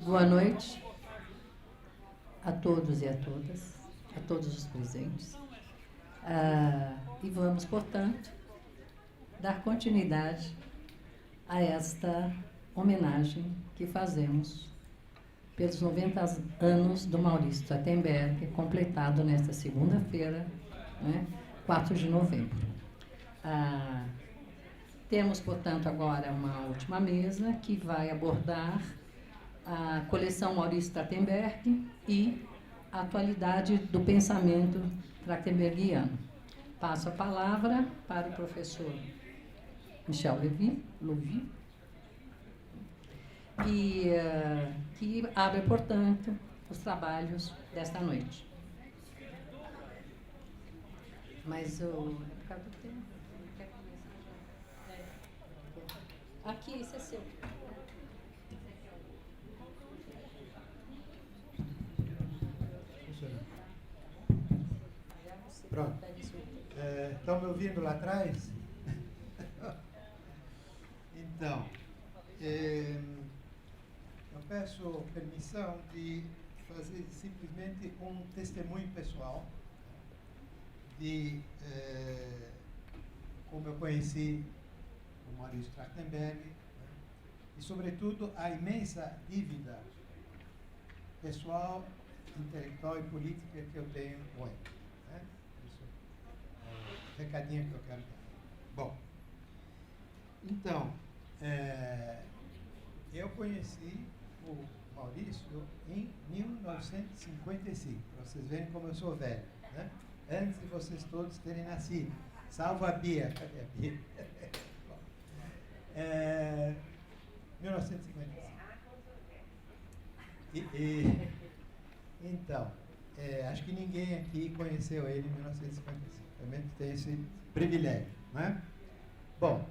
Boa noite a todos e a todas, a todos os presentes. E vamos, portanto, dar continuidade a esta homenagem que fazemos pelos 90 anos do Maurício Trachtenberg, completado nesta segunda-feira, né, 4 de novembro. Temos, portanto, agora uma última mesa que vai abordar a coleção Maurício Trachtenberg e a atualidade do pensamento trachtenbergiano. Passo a palavra para o professor Michel Louvi, que abre, portanto, os trabalhos desta noite. Mas por causa do tempo, quer começar já? Aqui, esse é seu. Pronto. Estão me ouvindo lá atrás? Então, eu peço permissão de fazer simplesmente um testemunho pessoal de como eu conheci o Maurício Trachtenberg, né, e, sobretudo, a imensa dívida pessoal, intelectual e política que eu tenho com ele. Né? Isso é o recadinho que eu quero dar. Bom, então, eu conheci o Maurício em 1955, para vocês verem como eu sou velho, né? Antes de vocês todos terem nascido. Salvo a Bia. Cadê a Bia? 1955. Então, acho que ninguém aqui conheceu ele em 1955. Também tem esse privilégio, né? Bom,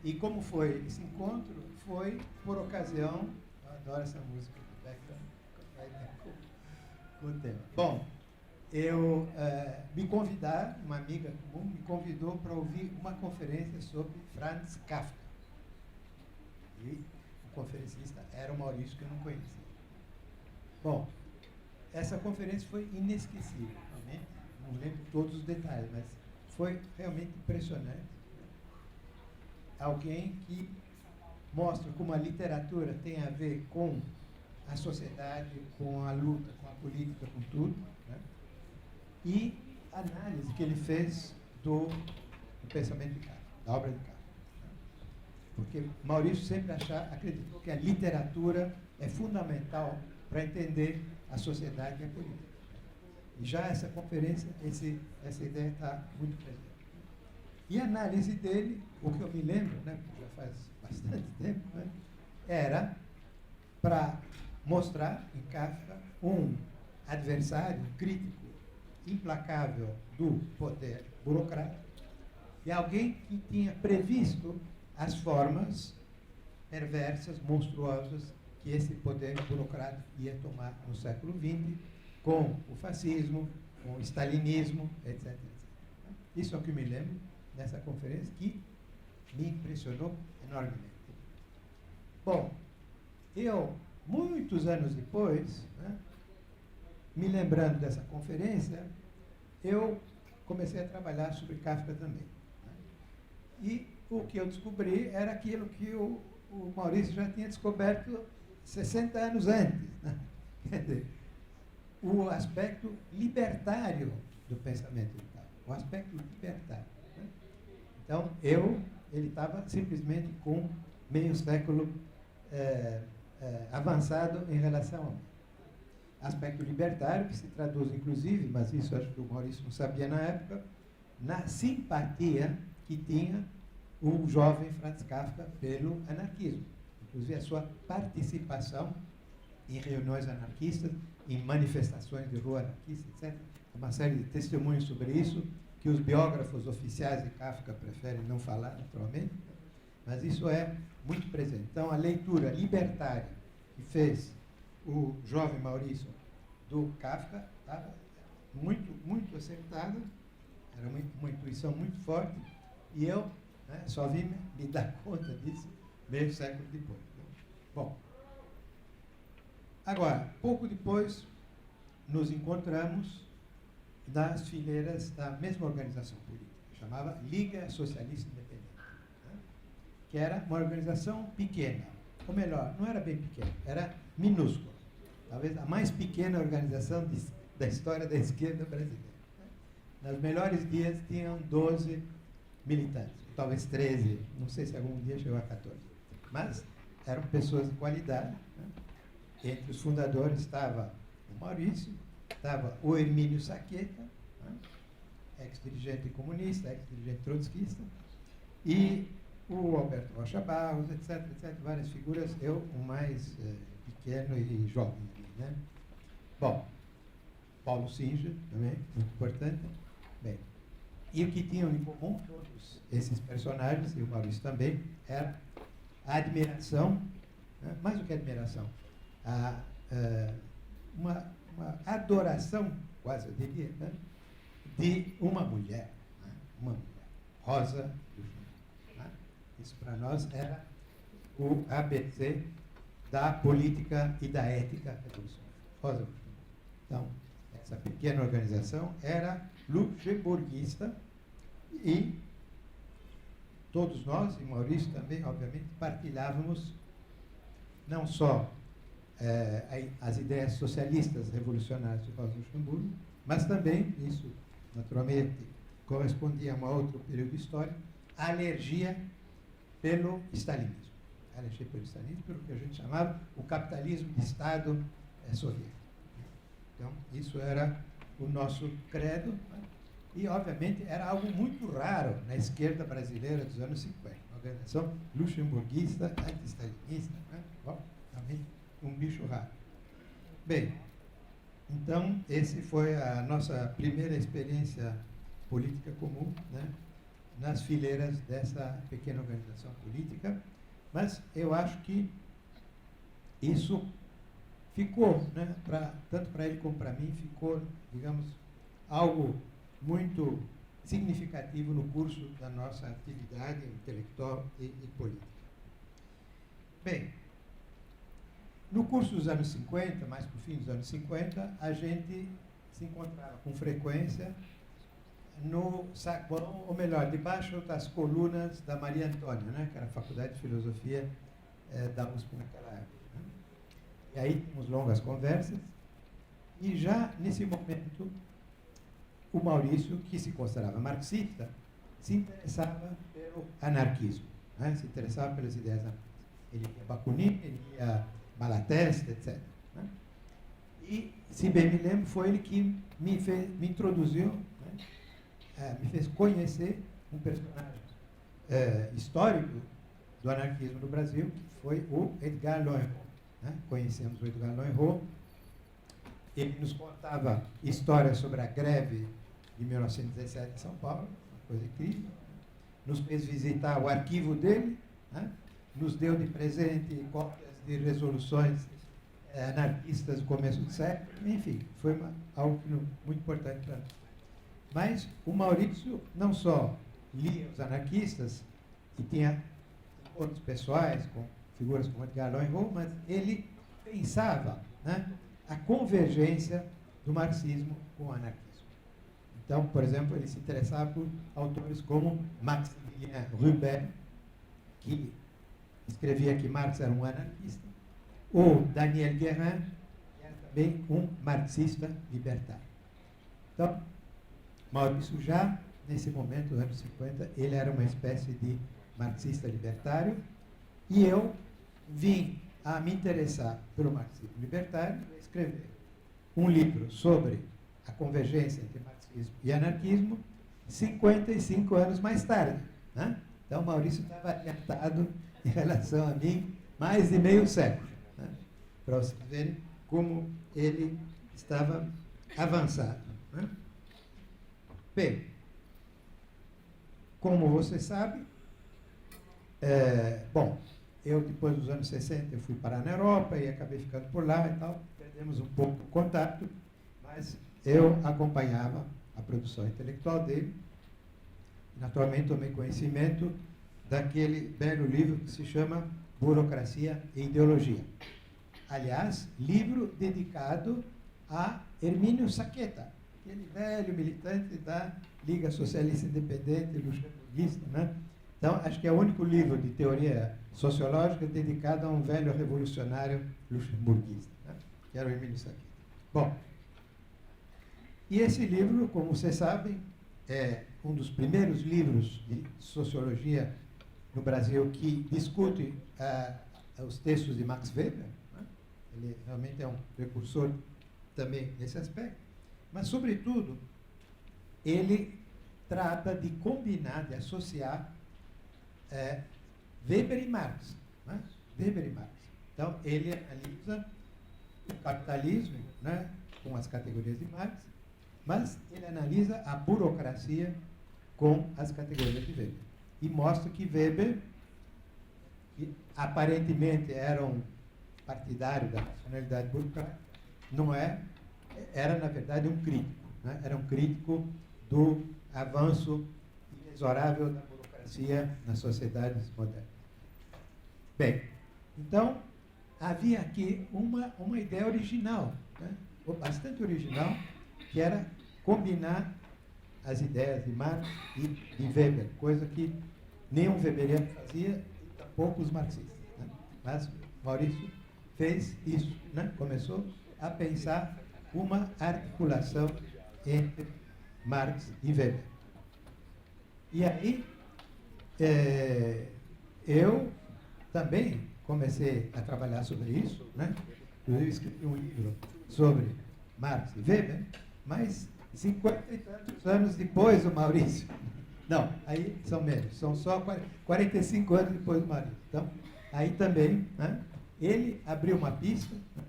e como foi esse encontro? Foi por ocasião, eu adoro essa música do Beckman, com o tema. Bom, uma amiga comum me convidou para ouvir uma conferência sobre Franz Kafka. E o conferencista era o Maurício, que eu não conhecia. Bom, essa conferência foi inesquecível, realmente. Não lembro todos os detalhes, mas foi realmente impressionante. Alguém que mostra como a literatura tem a ver com a sociedade, com a luta, com a política, com tudo, né? E a análise que ele fez do pensamento de Kafka, da obra de Kafka. Né? Porque Maurício sempre acreditou que a literatura é fundamental para entender a sociedade e a política. E já essa conferência, essa ideia está muito presente. E a análise dele, o que eu me lembro, né, porque já faz bastante tempo, né, era para mostrar em Kafka um adversário crítico, implacável do poder burocrático, e alguém que tinha previsto as formas perversas, monstruosas, que esse poder burocrático ia tomar no século XX, com o fascismo, com o stalinismo, etc, etc. Isso é o que me lembro nessa conferência, que me impressionou enormemente. Bom, eu, muitos anos depois, né, me lembrando dessa conferência, eu comecei a trabalhar sobre Kafka também. Né? E o que eu descobri era aquilo que o Maurício já tinha descoberto 60 anos antes. Né? Quer dizer, o aspecto libertário do pensamento de Kafka, o aspecto libertário. Né? Então, ele estava simplesmente com meio século avançado em relação ao aspecto libertário, que se traduz, inclusive, mas isso acho que o Maurício não sabia na época, na simpatia que tinha o jovem Franz Kafka pelo anarquismo. Inclusive, a sua participação em reuniões anarquistas, em manifestações de rua anarquista, etc. Uma série de testemunhos sobre isso, que os biógrafos oficiais de Kafka preferem não falar, naturalmente, mas isso é muito presente. Então, a leitura libertária que fez o jovem Maurício do Kafka estava muito, muito acertada, era uma intuição muito forte, e eu, né, só vim me dar conta disso meio século depois. Bom, Agora, pouco depois, nos encontramos nas fileiras da mesma organização política, chamava Liga Socialista Independente, né? Que era uma organização pequena, ou melhor, não era bem pequena, era minúscula, talvez a mais pequena organização da história da esquerda brasileira. Né? Nos melhores dias tinham 12 militantes, talvez 13, não sei se algum dia chegou a 14, mas eram pessoas de qualidade. Né? Entre os fundadores estava o Maurício, estava o Hermínio Saqueta, né? Ex-dirigente comunista, ex-dirigente trotskista, e o Alberto Rocha Barros, etc, várias figuras, eu o mais pequeno e jovem. Né? Bom, Paulo Singer, também, muito importante. Bem, e o que tinham em comum todos esses personagens, e o Maurício também, era a admiração, né? Mais do que admiração, uma adoração, quase eu diria, né? De uma mulher, né? Uma mulher, Rosa Luxemburgo. Né? Isso para nós era o ABC da política e da ética revolucionária. Rosa Luxemburgo. Então, essa pequena organização era luxemburguista e todos nós, e Maurício também, obviamente, partilhávamos não só as ideias socialistas revolucionárias de Rosa Luxemburgo, mas também, isso naturalmente correspondia a um outro período histórico, a alergia pelo stalinismo. A alergia pelo stalinismo, pelo que a gente chamava o capitalismo de Estado soviético. Então, isso era o nosso credo, né? E, obviamente, era algo muito raro na esquerda brasileira dos anos 50. Uma organização luxemburguista, anti-stalinista, né? Bom, também um bicho raro. Bem, então, esse foi a nossa primeira experiência política comum, né? Nas fileiras dessa pequena organização política, mas eu acho que isso ficou, né, tanto para ele como para mim, ficou, digamos, algo muito significativo no curso da nossa atividade intelectual e política. Bem, no curso dos anos 50, mais para o fim dos anos 50, a gente se encontrava com frequência no saguão, ou melhor, debaixo das colunas da Maria Antônia, né, que era a Faculdade de Filosofia da USP naquela época. E aí tínhamos longas conversas, e já nesse momento, o Maurício, que se considerava marxista, se interessava pelo anarquismo, né? Se interessava pelas ideias anarquistas. Ele lia Bakunin, ele lia Malatesta, etc. Né? E, se bem me lembro, foi ele que me introduziu, né? Me fez conhecer um personagem histórico do anarquismo no Brasil, que foi o Edgar Lorenz. Né? Conhecemos o Edgar Lorenz. Ele nos contava histórias sobre a greve de 1917 em São Paulo, uma coisa incrível. Né? Nos fez visitar o arquivo dele, né? Nos deu de presente cópias de resoluções anarquistas do começo do século, enfim, foi algo muito importante para nós. Mas o Maurício não só lia os anarquistas, e tinha encontros pessoais com figuras como Edgar Lorenz, mas ele pensava, né, a convergência do marxismo com o anarquismo. Então, por exemplo, ele se interessava por autores como Maximilien Rubin, que escrevia que Marx era um anarquista, ou Daniel Guérin, que era também um marxista libertário. Então, Maurício já, nesse momento, nos anos 50, ele era uma espécie de marxista libertário, e eu vim a me interessar pelo marxismo libertário e escrever um livro sobre a convergência entre marxismo e anarquismo 55 anos mais tarde. Né? Então, Maurício estava adiantado em relação a mim mais de meio século, né? Para vocês verem como ele estava avançado. Né? Bem, como você sabe, bom, eu depois dos anos 60 eu fui parar na Europa e acabei ficando por lá e tal, perdemos um pouco o contato, mas eu acompanhava a produção intelectual dele, e naturalmente tomei conhecimento daquele belo livro que se chama Burocracia e Ideologia. aliás, livro dedicado a Hermínio Saqueta, aquele velho militante da Liga Socialista Independente luxemburguista, né? Então, acho que é o único livro de teoria sociológica dedicado a um velho revolucionário luxemburguista, né? Que era o Hermínio Saqueta. Bom, e esse livro, como vocês sabem, é um dos primeiros livros de sociologia no Brasil que discute os textos de Max Weber, né? Ele realmente é um precursor também nesse aspecto, mas, sobretudo, ele trata de combinar, de associar Weber e Marx. Né? Weber e Marx. Então, ele analisa o capitalismo, né, com as categorias de Marx, mas ele analisa a burocracia com as categorias de Weber. E mostra que Weber, que aparentemente era um partidário da racionalidade burocrática, não era, na verdade, um crítico. Né? Era um crítico do avanço inexorável da burocracia nas sociedades modernas. Bem, então, havia aqui uma ideia original, né? Bastante original, que era combinar as ideias de Marx e de Weber, coisa que nenhum weberiano fazia e tampouco os marxistas. Né? Mas Maurício fez isso, né? Começou a pensar uma articulação entre Marx e Weber. E aí, eu também comecei a trabalhar sobre isso, né? Eu escrevi um livro sobre Marx e Weber, mas 50 e tantos anos depois do Maurício. Não, aí são menos, são só 45 anos depois do Maurício. Então, aí também, né, ele abriu uma pista, né,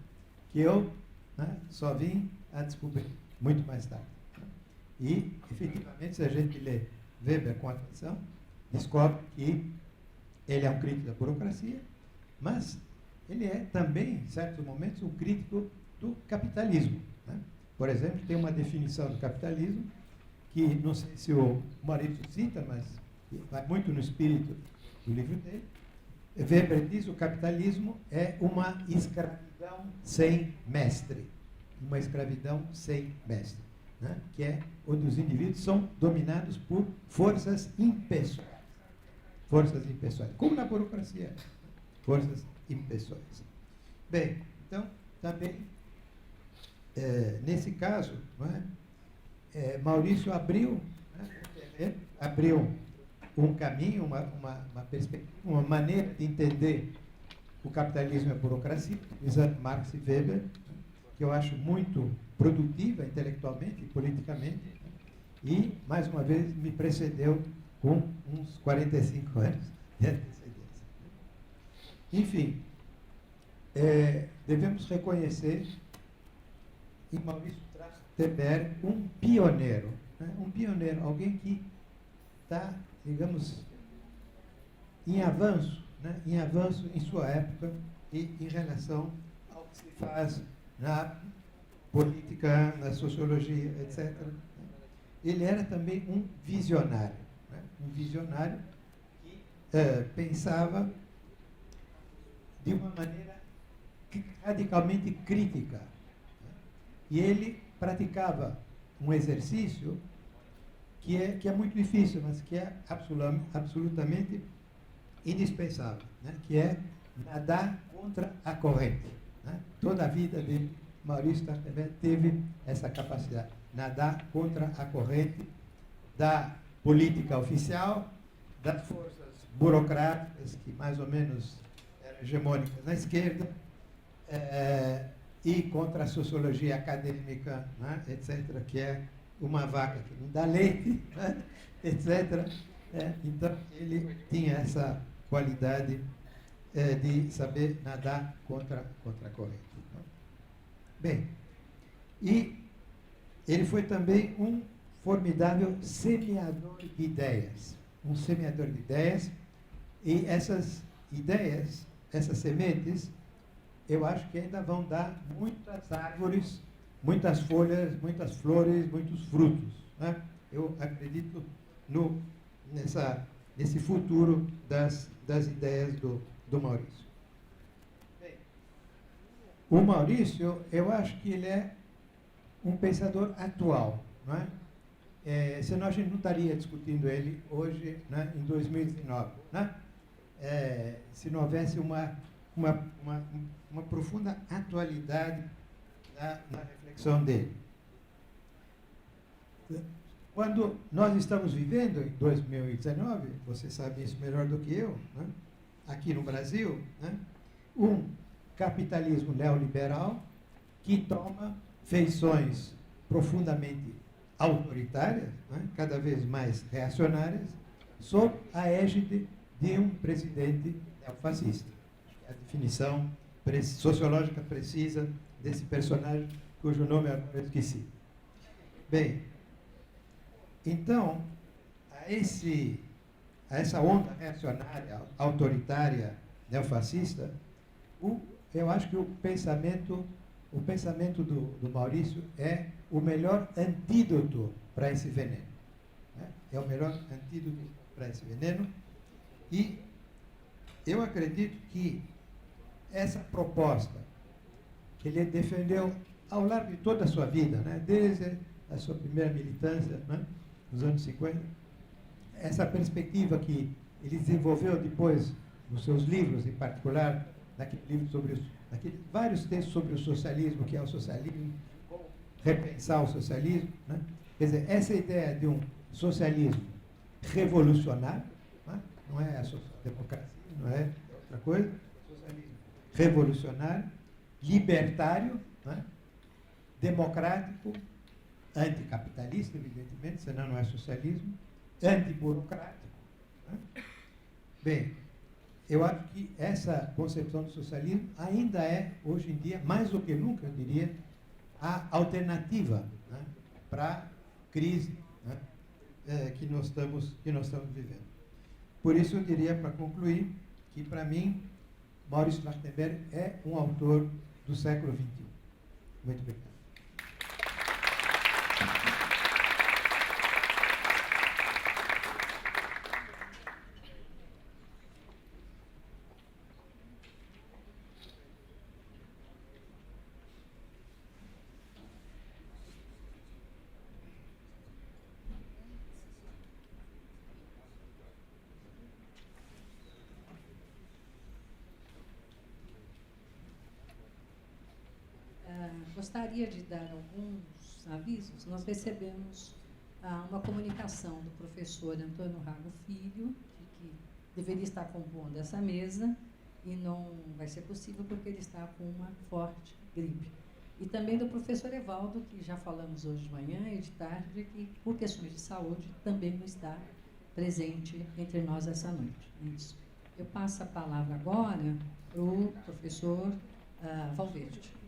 que eu, né, só vim a descobrir muito mais tarde. E, efetivamente, se a gente lê Weber com atenção, descobre que ele é um crítico da burocracia, mas ele é também, em certos momentos, um crítico do capitalismo. Né? Por exemplo, tem uma definição do capitalismo que, não sei se o Maurício cita, mas vai muito no espírito do livro dele. Weber diz que o capitalismo é uma escravidão sem mestre. Uma escravidão sem mestre. Né? Que é onde os indivíduos são dominados por forças impessoais. Forças impessoais. Como na burocracia. Forças impessoais. Bem, então, também, nesse caso, não é? Maurício abriu um caminho, uma perspectiva, uma maneira de entender o capitalismo e a burocracia, usando Marx e Weber, que eu acho muito produtiva intelectualmente e politicamente, e, mais uma vez, me precedeu com uns 45 anos de antecedência. Enfim, devemos reconhecer em Maurício Trachtenberg um pioneiro, né? Um pioneiro, alguém que está, digamos, em avanço, né? Em avanço em sua época e em relação ao que se faz na política, na sociologia, etc. Ele era também um visionário, né? Um visionário que pensava de uma maneira radicalmente crítica. Né? E ele praticava um exercício que é muito difícil, mas que é absolutamente indispensável, né? Que é nadar contra a corrente. Né? Toda a vida de Maurício Trachtenberg teve essa capacidade, nadar contra a corrente da política oficial, das forças burocráticas, que mais ou menos eram hegemônicas na esquerda, e contra a sociologia acadêmica, né, etc., que é uma vaca que não dá leite, né, etc. Então, ele tinha essa qualidade de saber nadar contra a corrente. Bem, e ele foi também um formidável semeador de ideias. Um semeador de ideias, e essas ideias, essas sementes, eu acho que ainda vão dar muitas árvores, muitas folhas, muitas flores, muitos frutos. Né? Eu acredito nesse futuro das ideias do Maurício. Bem, o Maurício, eu acho que ele é um pensador atual, não é? Senão a gente não estaria discutindo ele hoje, né, em 2019, né? Se não houvesse uma profunda atualidade na reflexão dele. Quando nós estamos vivendo em 2019, você sabe isso melhor do que eu, né? Aqui no Brasil, né? Um capitalismo neoliberal que toma feições profundamente autoritárias, né? Cada vez mais reacionárias, sob a égide de um presidente neofascista. A definição sociológica precisa desse personagem, cujo nome eu esqueci. Bem, então, a essa onda reacionária, autoritária, neofascista, eu acho que o pensamento do Maurício é o melhor antídoto para esse veneno. Né? É o melhor antídoto para esse veneno. E eu acredito que essa proposta que ele defendeu ao largo de toda a sua vida, né? Desde a sua primeira militância, né? Nos anos 50, essa perspectiva que ele desenvolveu depois nos seus livros, em particular, naquele livro vários textos sobre o socialismo, que é o socialismo, repensar o socialismo, né? Quer dizer, essa ideia de um socialismo revolucionário, né? Não é a social-democracia, não é outra coisa, socialismo revolucionário, libertário, né? Democrático, anticapitalista, evidentemente, senão não é socialismo, antiburocrático. Né? Bem, eu acho que essa concepção do socialismo ainda é, hoje em dia, mais do que nunca, eu diria, a alternativa, né, para a crise, né, que nós estamos vivendo. Por isso, eu diria, para concluir, que, para mim, Maurício Trachtenberg é um autor do século XXI. Muito obrigado. Gostaria de dar alguns avisos. Nós recebemos uma comunicação do professor Antônio Rago Filho, de que deveria estar compondo essa mesa, e não vai ser possível porque ele está com uma forte gripe. E também do professor Evaldo, que já falamos hoje de manhã e de tarde, que por questões de saúde também não está presente entre nós essa noite. Isso. Eu passo a palavra agora para o professor Valverde.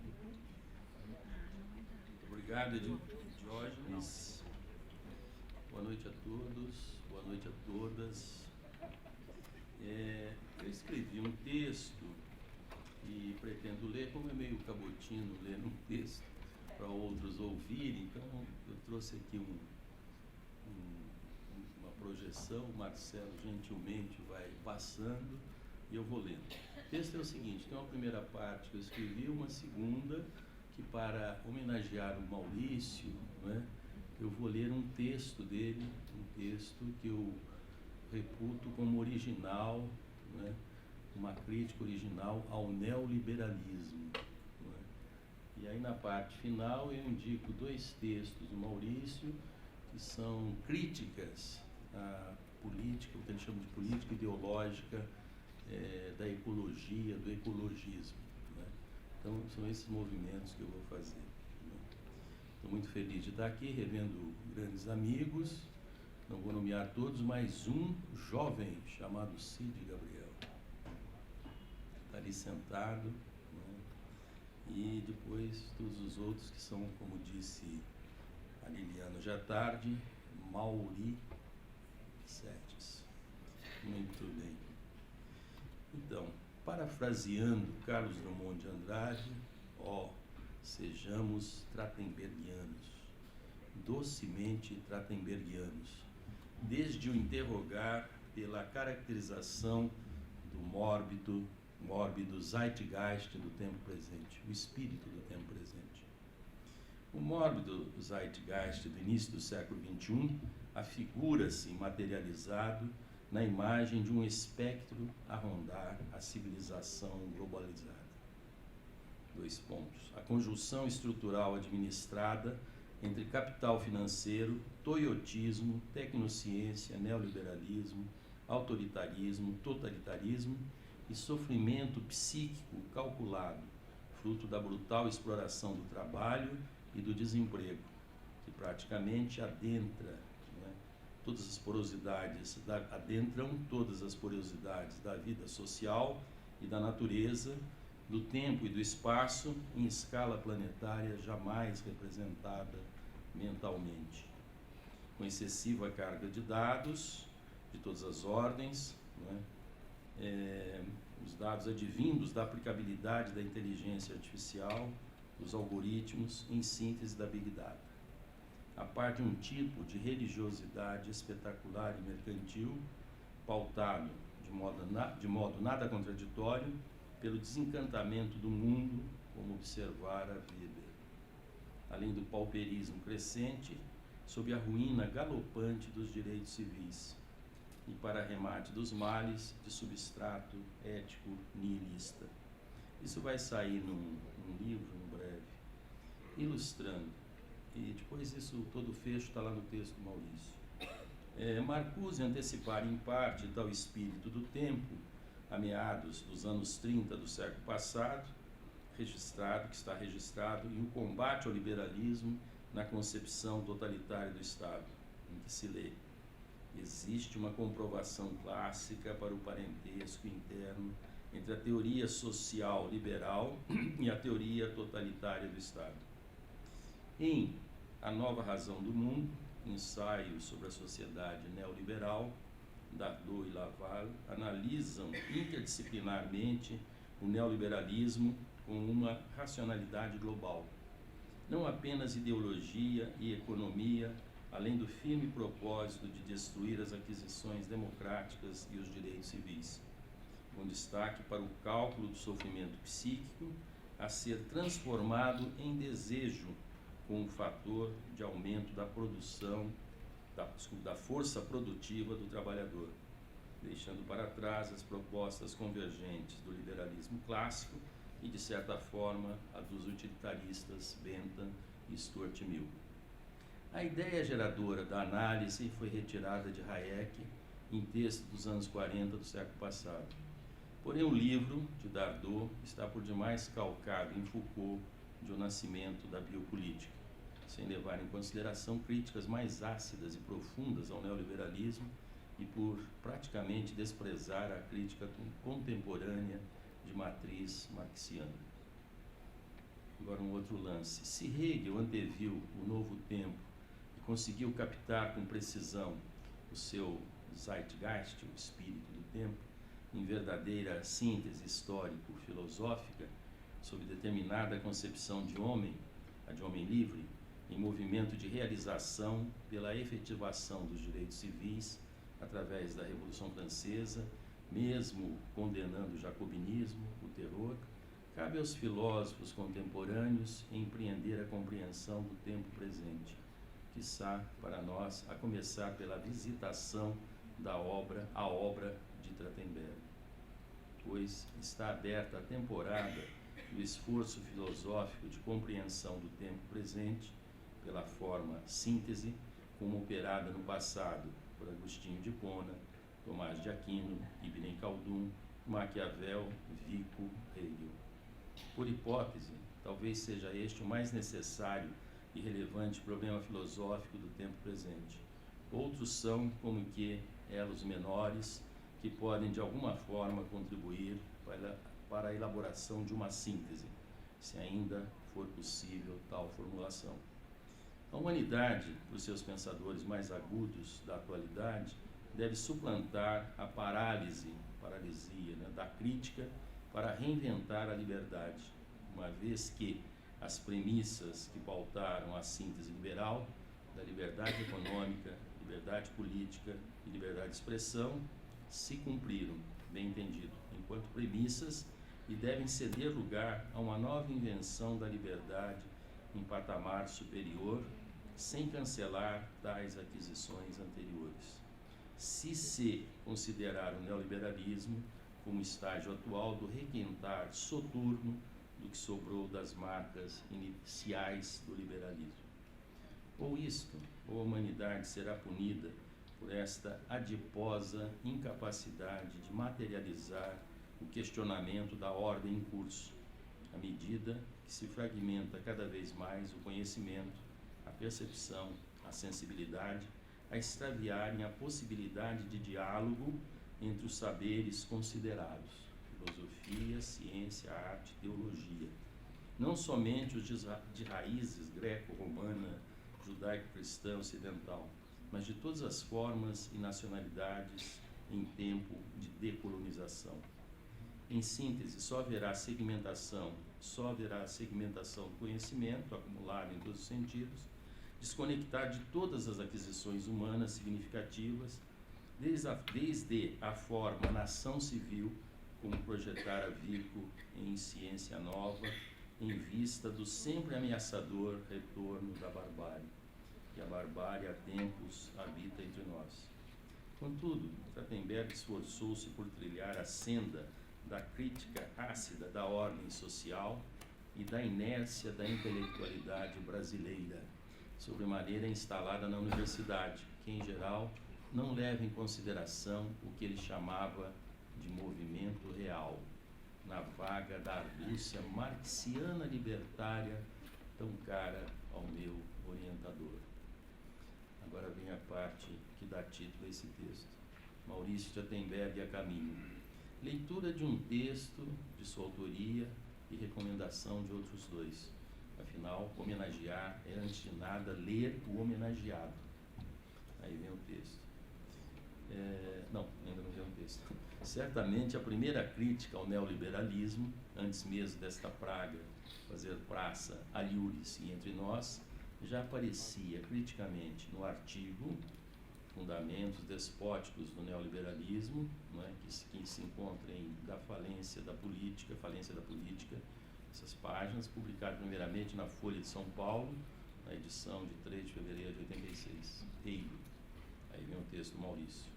Obrigado, Diógenes. Boa noite a todos, boa noite a todas. Eu escrevi um texto e pretendo ler, como é meio cabotino ler um texto para outros ouvirem, então eu trouxe aqui uma projeção, o Marcelo gentilmente vai passando e eu vou lendo. O texto é o seguinte, tem uma primeira parte que eu escrevi, uma segunda, que para homenagear o Maurício, né, eu vou ler um texto dele, um texto que eu reputo como original, né, uma crítica original ao neoliberalismo. Né. E aí na parte final eu indico dois textos do Maurício, que são críticas à política, o que ele chama de política ideológica da ecologia, do ecologismo. Então, são esses movimentos que eu vou fazer. Estou muito feliz de estar aqui, revendo grandes amigos. Não vou nomear todos, mas um jovem chamado Cid Gabriel. Está ali sentado. Né? E depois todos os outros que são, como disse a Liliana já tarde, Mauri Setes. Muito bem. Então, parafraseando Carlos Drummond de Andrade, sejamos trachtenbergianos, docemente trachtenbergianos, desde o interrogar pela caracterização do mórbido, mórbido zeitgeist do tempo presente, o espírito do tempo presente. O mórbido zeitgeist do início do século XXI afigura-se materializado na imagem de um espectro a rondar a civilização globalizada. 2 pontos. A conjunção estrutural administrada entre capital financeiro, toyotismo, tecnociência, neoliberalismo, autoritarismo, totalitarismo e sofrimento psíquico calculado, fruto da brutal exploração do trabalho e do desemprego, que praticamente adentram todas as porosidades da vida social e da natureza, do tempo e do espaço em escala planetária jamais representada mentalmente. Com excessiva carga de dados de todas as ordens, os dados advindos da aplicabilidade da inteligência artificial, os algoritmos, em síntese da Big Data. A par de um tipo de religiosidade espetacular e mercantil, pautado de modo nada contraditório pelo desencantamento do mundo, como observara Weber, além do pauperismo crescente, sob a ruína galopante dos direitos civis, e para arremate dos males de substrato ético nihilista. Isso vai sair num livro, em breve, ilustrando. E depois isso, todo o fecho está lá no texto do Maurício. Marcuse antecipara em parte tal espírito do tempo, a meados dos anos 30 do século passado, que está registrado em O Combate ao Liberalismo na Concepção Totalitária do Estado, em que se lê: existe uma comprovação clássica para o parentesco interno entre a teoria social liberal e a teoria totalitária do Estado. Em A Nova Razão do Mundo, ensaio sobre a sociedade neoliberal, Dardot e Laval analisam interdisciplinarmente o neoliberalismo com uma racionalidade global, não apenas ideologia e economia, além do firme propósito de destruir as aquisições democráticas e os direitos civis, com destaque para o cálculo do sofrimento psíquico a ser transformado em desejo com um fator de aumento da produção, da força produtiva do trabalhador, deixando para trás as propostas convergentes do liberalismo clássico e, de certa forma, a dos utilitaristas Bentham e Stuart Mill. A ideia geradora da análise foi retirada de Hayek em texto dos anos 40 do século passado. Porém, o livro de Dardot está por demais calcado em Foucault de O Nascimento da Biopolítica, sem levar em consideração críticas mais ácidas e profundas ao neoliberalismo e por praticamente desprezar a crítica contemporânea de matriz marxiana. Agora um outro lance. Se Hegel anteviu o novo tempo e conseguiu captar com precisão o seu zeitgeist, o espírito do tempo, em verdadeira síntese histórico-filosófica, sob determinada concepção de homem, a de homem livre, em movimento de realização pela efetivação dos direitos civis através da Revolução Francesa, mesmo condenando o jacobinismo, o terror, cabe aos filósofos contemporâneos empreender a compreensão do tempo presente, quiçá para nós, a começar pela visitação à obra de Trachtenberg, pois está aberta a temporada do esforço filosófico de compreensão do tempo presente pela forma síntese, como operada no passado por Agostinho de Hipona, Tomás de Aquino, Ibn Khaldun, Maquiavel, Vico, Hegel. Por hipótese, talvez seja este o mais necessário e relevante problema filosófico do tempo presente. Outros são, como que, elos menores, que podem de alguma forma contribuir para a elaboração de uma síntese, se ainda for possível tal formulação. A humanidade, por seus pensadores mais agudos da atualidade, deve suplantar a paralisia da crítica para reinventar a liberdade, uma vez que as premissas que pautaram a síntese liberal da liberdade econômica, liberdade política e liberdade de expressão se cumpriram, bem entendido, enquanto premissas e devem ceder lugar a uma nova invenção da liberdade em patamar superior, sem cancelar tais aquisições anteriores. Se considerar o neoliberalismo como estágio atual do requentar soturno do que sobrou das marcas iniciais do liberalismo. Ou isto, ou a humanidade será punida por esta adiposa incapacidade de materializar o questionamento da ordem em curso, à medida que se fragmenta cada vez mais o conhecimento, a percepção, a sensibilidade, a extraviarem a possibilidade de diálogo entre os saberes considerados, filosofia, ciência, arte, teologia, não somente os de raízes greco-romana, judaico-cristã ocidental, mas de todas as formas e nacionalidades em tempo de decolonização. Em síntese, só haverá segmentação do conhecimento acumulado em todos os sentidos, desconectar de todas as aquisições humanas significativas, desde a forma nação civil, como projetar a Vico em Ciência Nova, em vista do sempre ameaçador retorno da barbárie, que a barbárie há tempos habita entre nós. Contudo, Trachtenberg esforçou-se por trilhar a senda da crítica ácida da ordem social e da inércia da intelectualidade brasileira, sobremaneira instalada na universidade, que, em geral, não leva em consideração o que ele chamava de movimento real, na vaga da argúcia marxiana libertária tão cara ao meu orientador. Agora vem a parte que dá título a esse texto. Maurício Trachtenberg a caminho. Leitura de um texto de sua autoria e recomendação de outros dois. Afinal, homenagear é, antes de nada, ler o homenageado. Aí vem o texto. Não, ainda não vem o texto. Certamente a primeira crítica ao neoliberalismo, antes mesmo desta praga fazer praça aliures e entre nós, já aparecia criticamente no artigo Fundamentos Despóticos do Neoliberalismo, não é? que se encontra em Da Falência da Política, essas páginas, publicado primeiramente na Folha de São Paulo, na edição de 3 de fevereiro de 86. Aí vem o texto do Maurício.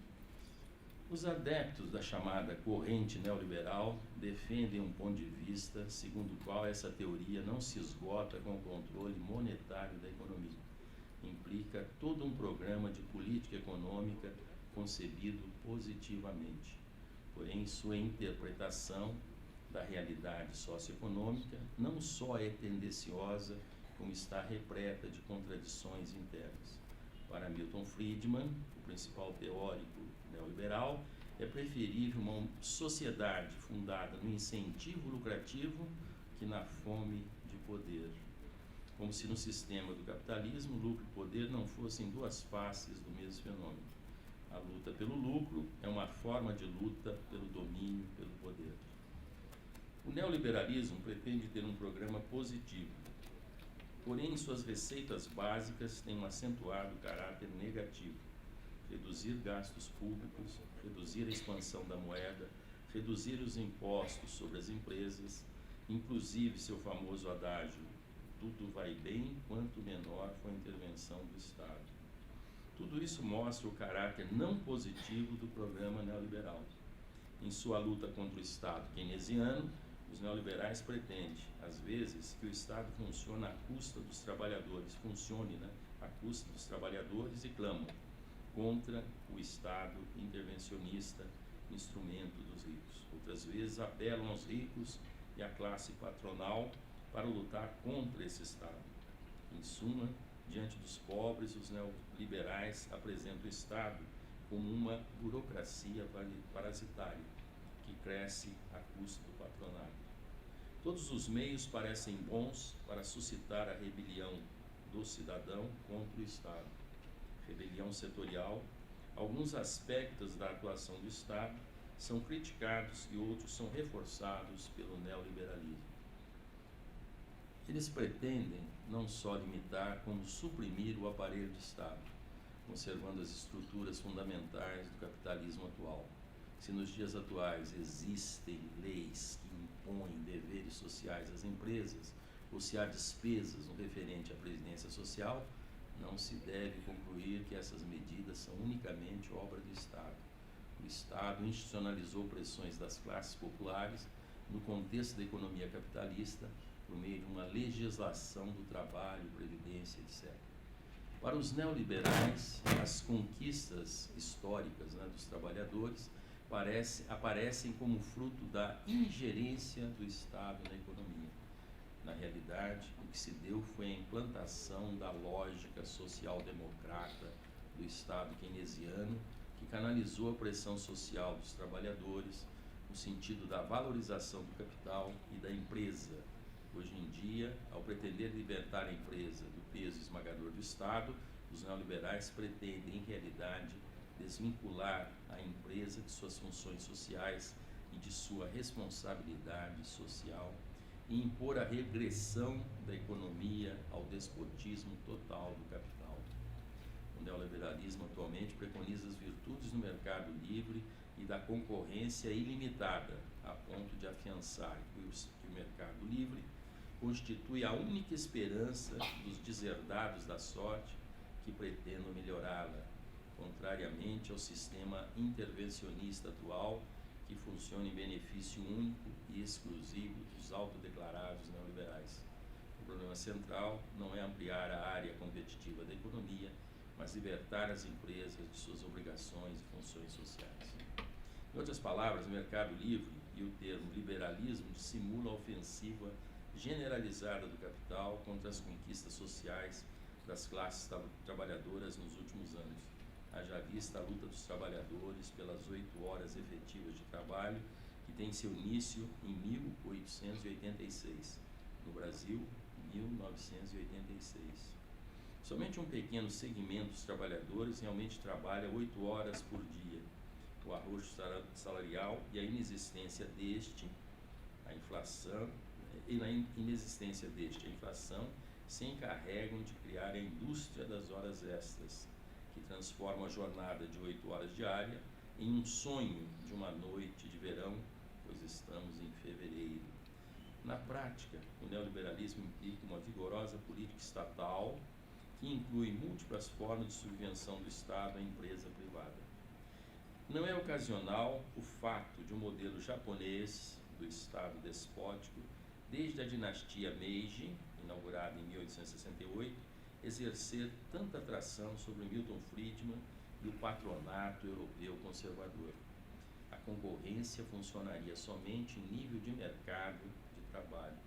Os adeptos da chamada corrente neoliberal defendem um ponto de vista segundo o qual essa teoria não se esgota com o controle monetário da economia. Implica todo um programa de política econômica concebido positivamente. Porém, sua interpretação da realidade socioeconômica não só é tendenciosa, como está repleta de contradições internas. Para Milton Friedman, o principal teórico neoliberal, é preferível uma sociedade fundada no incentivo lucrativo que na fome de poder. Como se no sistema do capitalismo, lucro e poder não fossem duas faces do mesmo fenômeno. A luta pelo lucro é uma forma de luta pelo domínio, pelo poder. O neoliberalismo pretende ter um programa positivo, porém suas receitas básicas têm um acentuado caráter negativo. Reduzir gastos públicos, reduzir a expansão da moeda, reduzir os impostos sobre as empresas, inclusive seu famoso adágio, tudo vai bem quanto menor for a intervenção do Estado. Tudo isso mostra o caráter não positivo do programa neoliberal. Em sua luta contra o Estado keynesiano, os neoliberais pretendem, às vezes, que o Estado funcione à custa dos trabalhadores, à custa dos trabalhadores e clamam contra o Estado intervencionista, instrumento dos ricos. Outras vezes apelam aos ricos e à classe patronal para lutar contra esse Estado. Em suma, diante dos pobres, os neoliberais apresentam o Estado como uma burocracia parasitária, que cresce à custa do patronato. Todos os meios parecem bons para suscitar a rebelião do cidadão contra o Estado. Rebelião setorial, alguns aspectos da atuação do Estado são criticados e outros são reforçados pelo neoliberalismo. Eles pretendem não só limitar, como suprimir o aparelho de Estado, conservando as estruturas fundamentais do capitalismo atual. Se nos dias atuais existem leis que impõem deveres sociais às empresas, ou se há despesas no referente à previdência social, não se deve concluir que essas medidas são unicamente obra do Estado. O Estado institucionalizou pressões das classes populares no contexto da economia capitalista por meio de uma legislação do trabalho, previdência, etc. Para os neoliberais, as conquistas históricas, né, dos trabalhadores aparecem como fruto da ingerência do Estado na economia. Na realidade, o que se deu foi a implantação da lógica social-democrata do Estado keynesiano, que canalizou a pressão social dos trabalhadores no sentido da valorização do capital e da empresa. Hoje em dia, ao pretender libertar a empresa do peso esmagador do Estado, os neoliberais pretendem, em realidade, desvincular a empresa de suas funções sociais e de sua responsabilidade social e impor a regressão da economia ao despotismo total do capital. O neoliberalismo atualmente preconiza as virtudes do mercado livre e da concorrência ilimitada, a ponto de afiançar que o mercado livre constitui a única esperança dos deserdados da sorte que pretendam melhorá-la, contrariamente ao sistema intervencionista atual, que funciona em benefício único e exclusivo dos autodeclarados neoliberais. O problema central não é ampliar a área competitiva da economia, mas libertar as empresas de suas obrigações e funções sociais. Em outras palavras, o mercado livre e o termo liberalismo dissimulam a ofensiva generalizada do capital contra as conquistas sociais das classes trabalhadoras nos últimos anos. Haja vista a luta dos trabalhadores pelas 8 horas efetivas de trabalho, que tem seu início em 1886, no Brasil, 1986. Somente um pequeno segmento dos trabalhadores realmente trabalha 8 horas por dia. O arroxo salarial e a inexistência deste, a inflação se encarregam de criar a indústria das horas extras, que transforma a jornada de 8 horas diária em um sonho de uma noite de verão, pois estamos em fevereiro. Na prática, o neoliberalismo implica uma vigorosa política estatal que inclui múltiplas formas de subvenção do Estado à empresa privada. Não é ocasional o fato de um modelo japonês do Estado despótico, desde a dinastia Meiji, inaugurada em 1868, exercer tanta atração sobre Milton Friedman e o patronato europeu conservador. A concorrência funcionaria somente em nível de mercado de trabalho,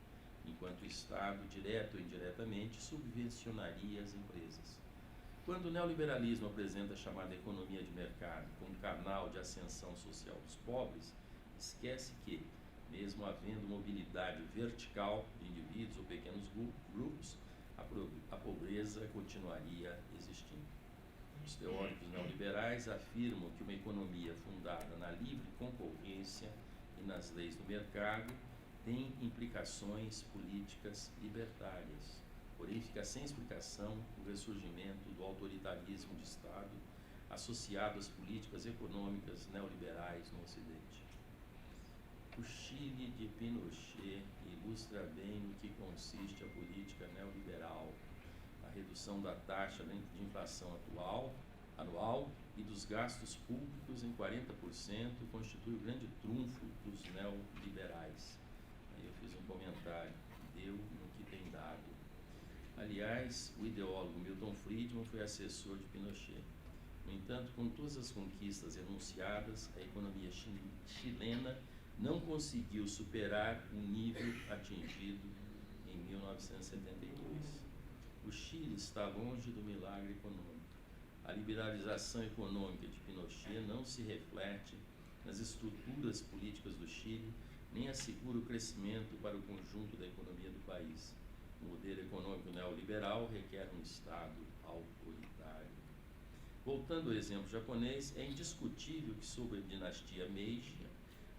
enquanto o Estado, direto ou indiretamente, subvencionaria as empresas. Quando o neoliberalismo apresenta a chamada economia de mercado como canal de ascensão social dos pobres, esquece que, mesmo havendo mobilidade vertical de indivíduos ou pequenos grupos, a pobreza continuaria existindo. Os teóricos neoliberais afirmam que uma economia fundada na livre concorrência e nas leis do mercado tem implicações políticas libertárias. Porém, fica sem explicação o ressurgimento do autoritarismo de Estado associado às políticas econômicas neoliberais no Ocidente. O Chile de Pinochet ilustra bem no que consiste a política neoliberal. A redução da taxa de inflação anual e dos gastos públicos em 40% constitui o grande trunfo dos neoliberais. Aí eu fiz um comentário, deu no que tem dado. Aliás, o ideólogo Milton Friedman foi assessor de Pinochet. No entanto, com todas as conquistas enunciadas, a economia chilena não conseguiu superar o nível atingido em 1972. O Chile está longe do milagre econômico. A liberalização econômica de Pinochet não se reflete nas estruturas políticas do Chile, nem assegura o crescimento para o conjunto da economia do país. O modelo econômico neoliberal requer um Estado autoritário. Voltando ao exemplo japonês, é indiscutível que sob a dinastia Meiji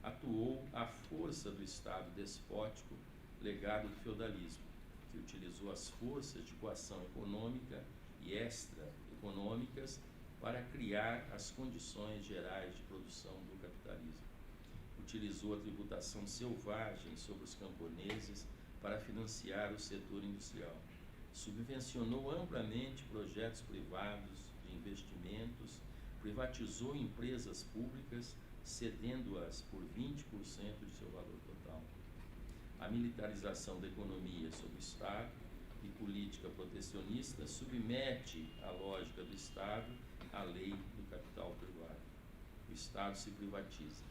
atuou a força do Estado despótico legado do feudalismo, que utilizou as forças de coação econômica e extra-econômicas para criar as condições gerais de produção do capitalismo. utilizou a tributação selvagem sobre os camponeses para financiar o setor industrial. Subvencionou amplamente projetos privados de investimentos, privatizou empresas públicas, cedendo-as por 20% de seu valor total. A militarização da economia sob o Estado e política protecionista submete a lógica do Estado à lei do capital privado. O Estado se privatiza.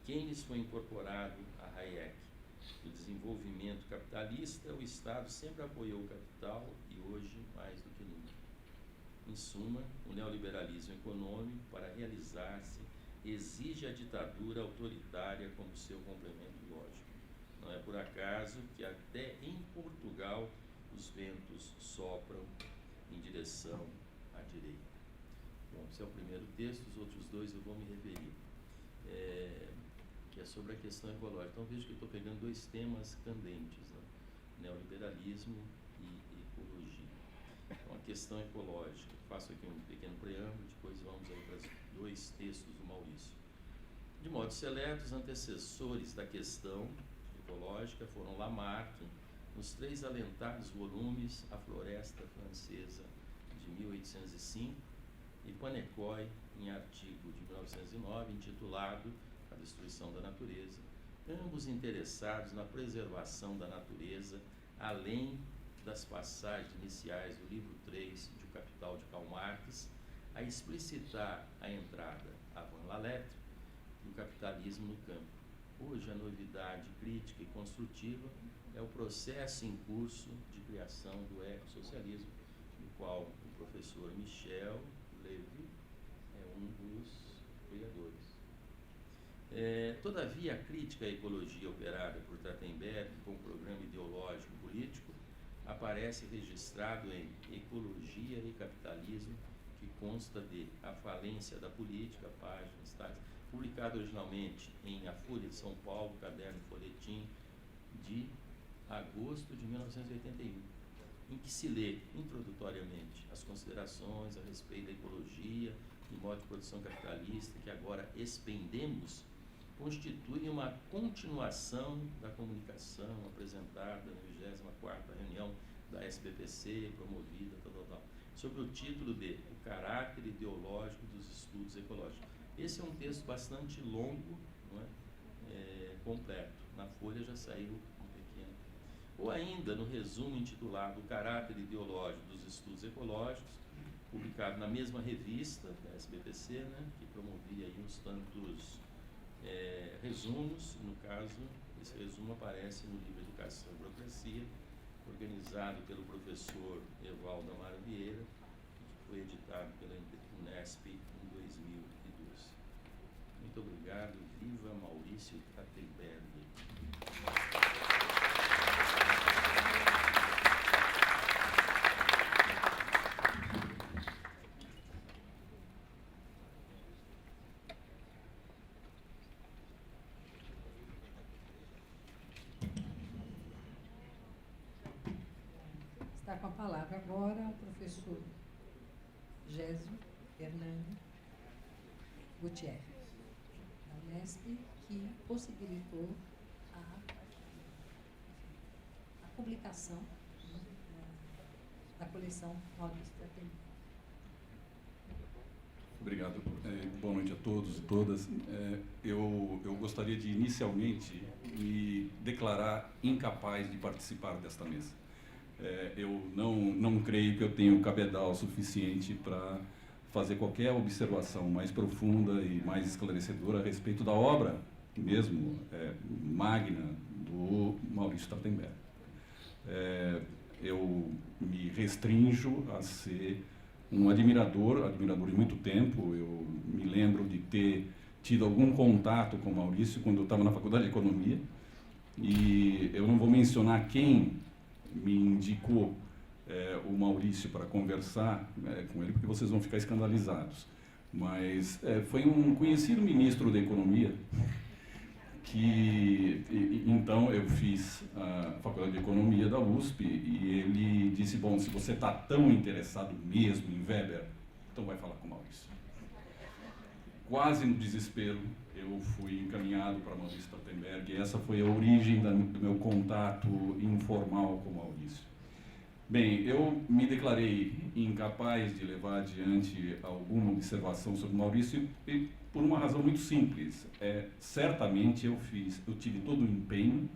Keynes foi incorporado a Hayek. No desenvolvimento capitalista, o Estado sempre apoiou o capital e hoje mais do que nunca. Em suma, o neoliberalismo econômico, para realizar-se, exige a ditadura autoritária como seu complemento lógico. Não é por acaso que até em Portugal os ventos sopram em direção à direita. Bom, esse é o primeiro texto, os outros dois eu vou me referir, que é sobre a questão ecológica. Então vejo que eu estou pegando dois temas candentes, né? Neoliberalismo e ecologia. Então a questão ecológica, faço aqui um pequeno preâmbulo, depois vamos aí para os dois textos do Maurício. De modo seleto, os antecessores da questão ecológica foram Lamarck, nos 3 alentados volumes A Floresta Francesa, de 1805, e Panecoy, em artigo de 1909, intitulado A Destruição da Natureza, ambos interessados na preservação da natureza, além das passagens iniciais do livro 3 de O Capital de Karl Marx, a explicitar a entrada avant la lettre do capitalismo no campo. Hoje, a novidade crítica e construtiva é o processo em curso de criação do ecossocialismo, do qual o professor Michel Levy é um dos criadores. Todavia, a crítica à ecologia operada por Trachtenberg com o programa ideológico político aparece registrado em Ecologia e Capitalismo, que consta de A Falência da Política, páginas tais, publicado originalmente em A Folha de São Paulo, caderno folhetim, de agosto de 1981, em que se lê introdutoriamente as considerações a respeito da ecologia e modo de produção capitalista que agora expendemos, constituem uma continuação da comunicação apresentada na 24ª reunião da SBPC, promovida, sob o título de O Caráter Ideológico dos Estudos Ecológicos. Esse é um texto bastante longo, não é? Completo. Na Folha já saiu um pequeno. Ou ainda no resumo intitulado O Caráter Ideológico dos Estudos Ecológicos, publicado na mesma revista da SBPC, né, que promovia aí uns tantos resumos. No caso, esse resumo aparece no livro Educação e Burocracia, organizado pelo professor Evaldo Amaro Vieira, que foi editado pela Unesp em 2012. Muito obrigado. Viva Maurício Trachtenberg. Está com a palavra agora o professor Gésio Hernani Gutierrez, da Unesp, que possibilitou a publicação, né, da coleção Maurício Trachtenberg. Obrigado. Boa noite a todos e todas. Eu gostaria de, inicialmente, me declarar incapaz de participar desta mesa. Eu não creio que eu tenha o cabedal suficiente para fazer qualquer observação mais profunda e mais esclarecedora a respeito da obra, mesmo magna, do Maurício Trachtenberg. Eu me restrinjo a ser um admirador de muito tempo. Eu me lembro de ter tido algum contato com o Maurício quando eu estava na Faculdade de Economia, e eu não vou mencionar quem me indicou o Maurício para conversar com ele, porque vocês vão ficar escandalizados. Mas foi um conhecido ministro da Economia que, então, eu fiz a Faculdade de Economia da USP, e ele disse: bom, se você está tão interessado mesmo em Weber, então vai falar com o Maurício. quase no desespero, eu fui encaminhado para Maurício Trachtenberg, e essa foi a origem do meu contato informal com Maurício. Bem, eu me declarei incapaz de levar adiante alguma observação sobre Maurício e por uma razão muito simples. Certamente eu tive todo o empenho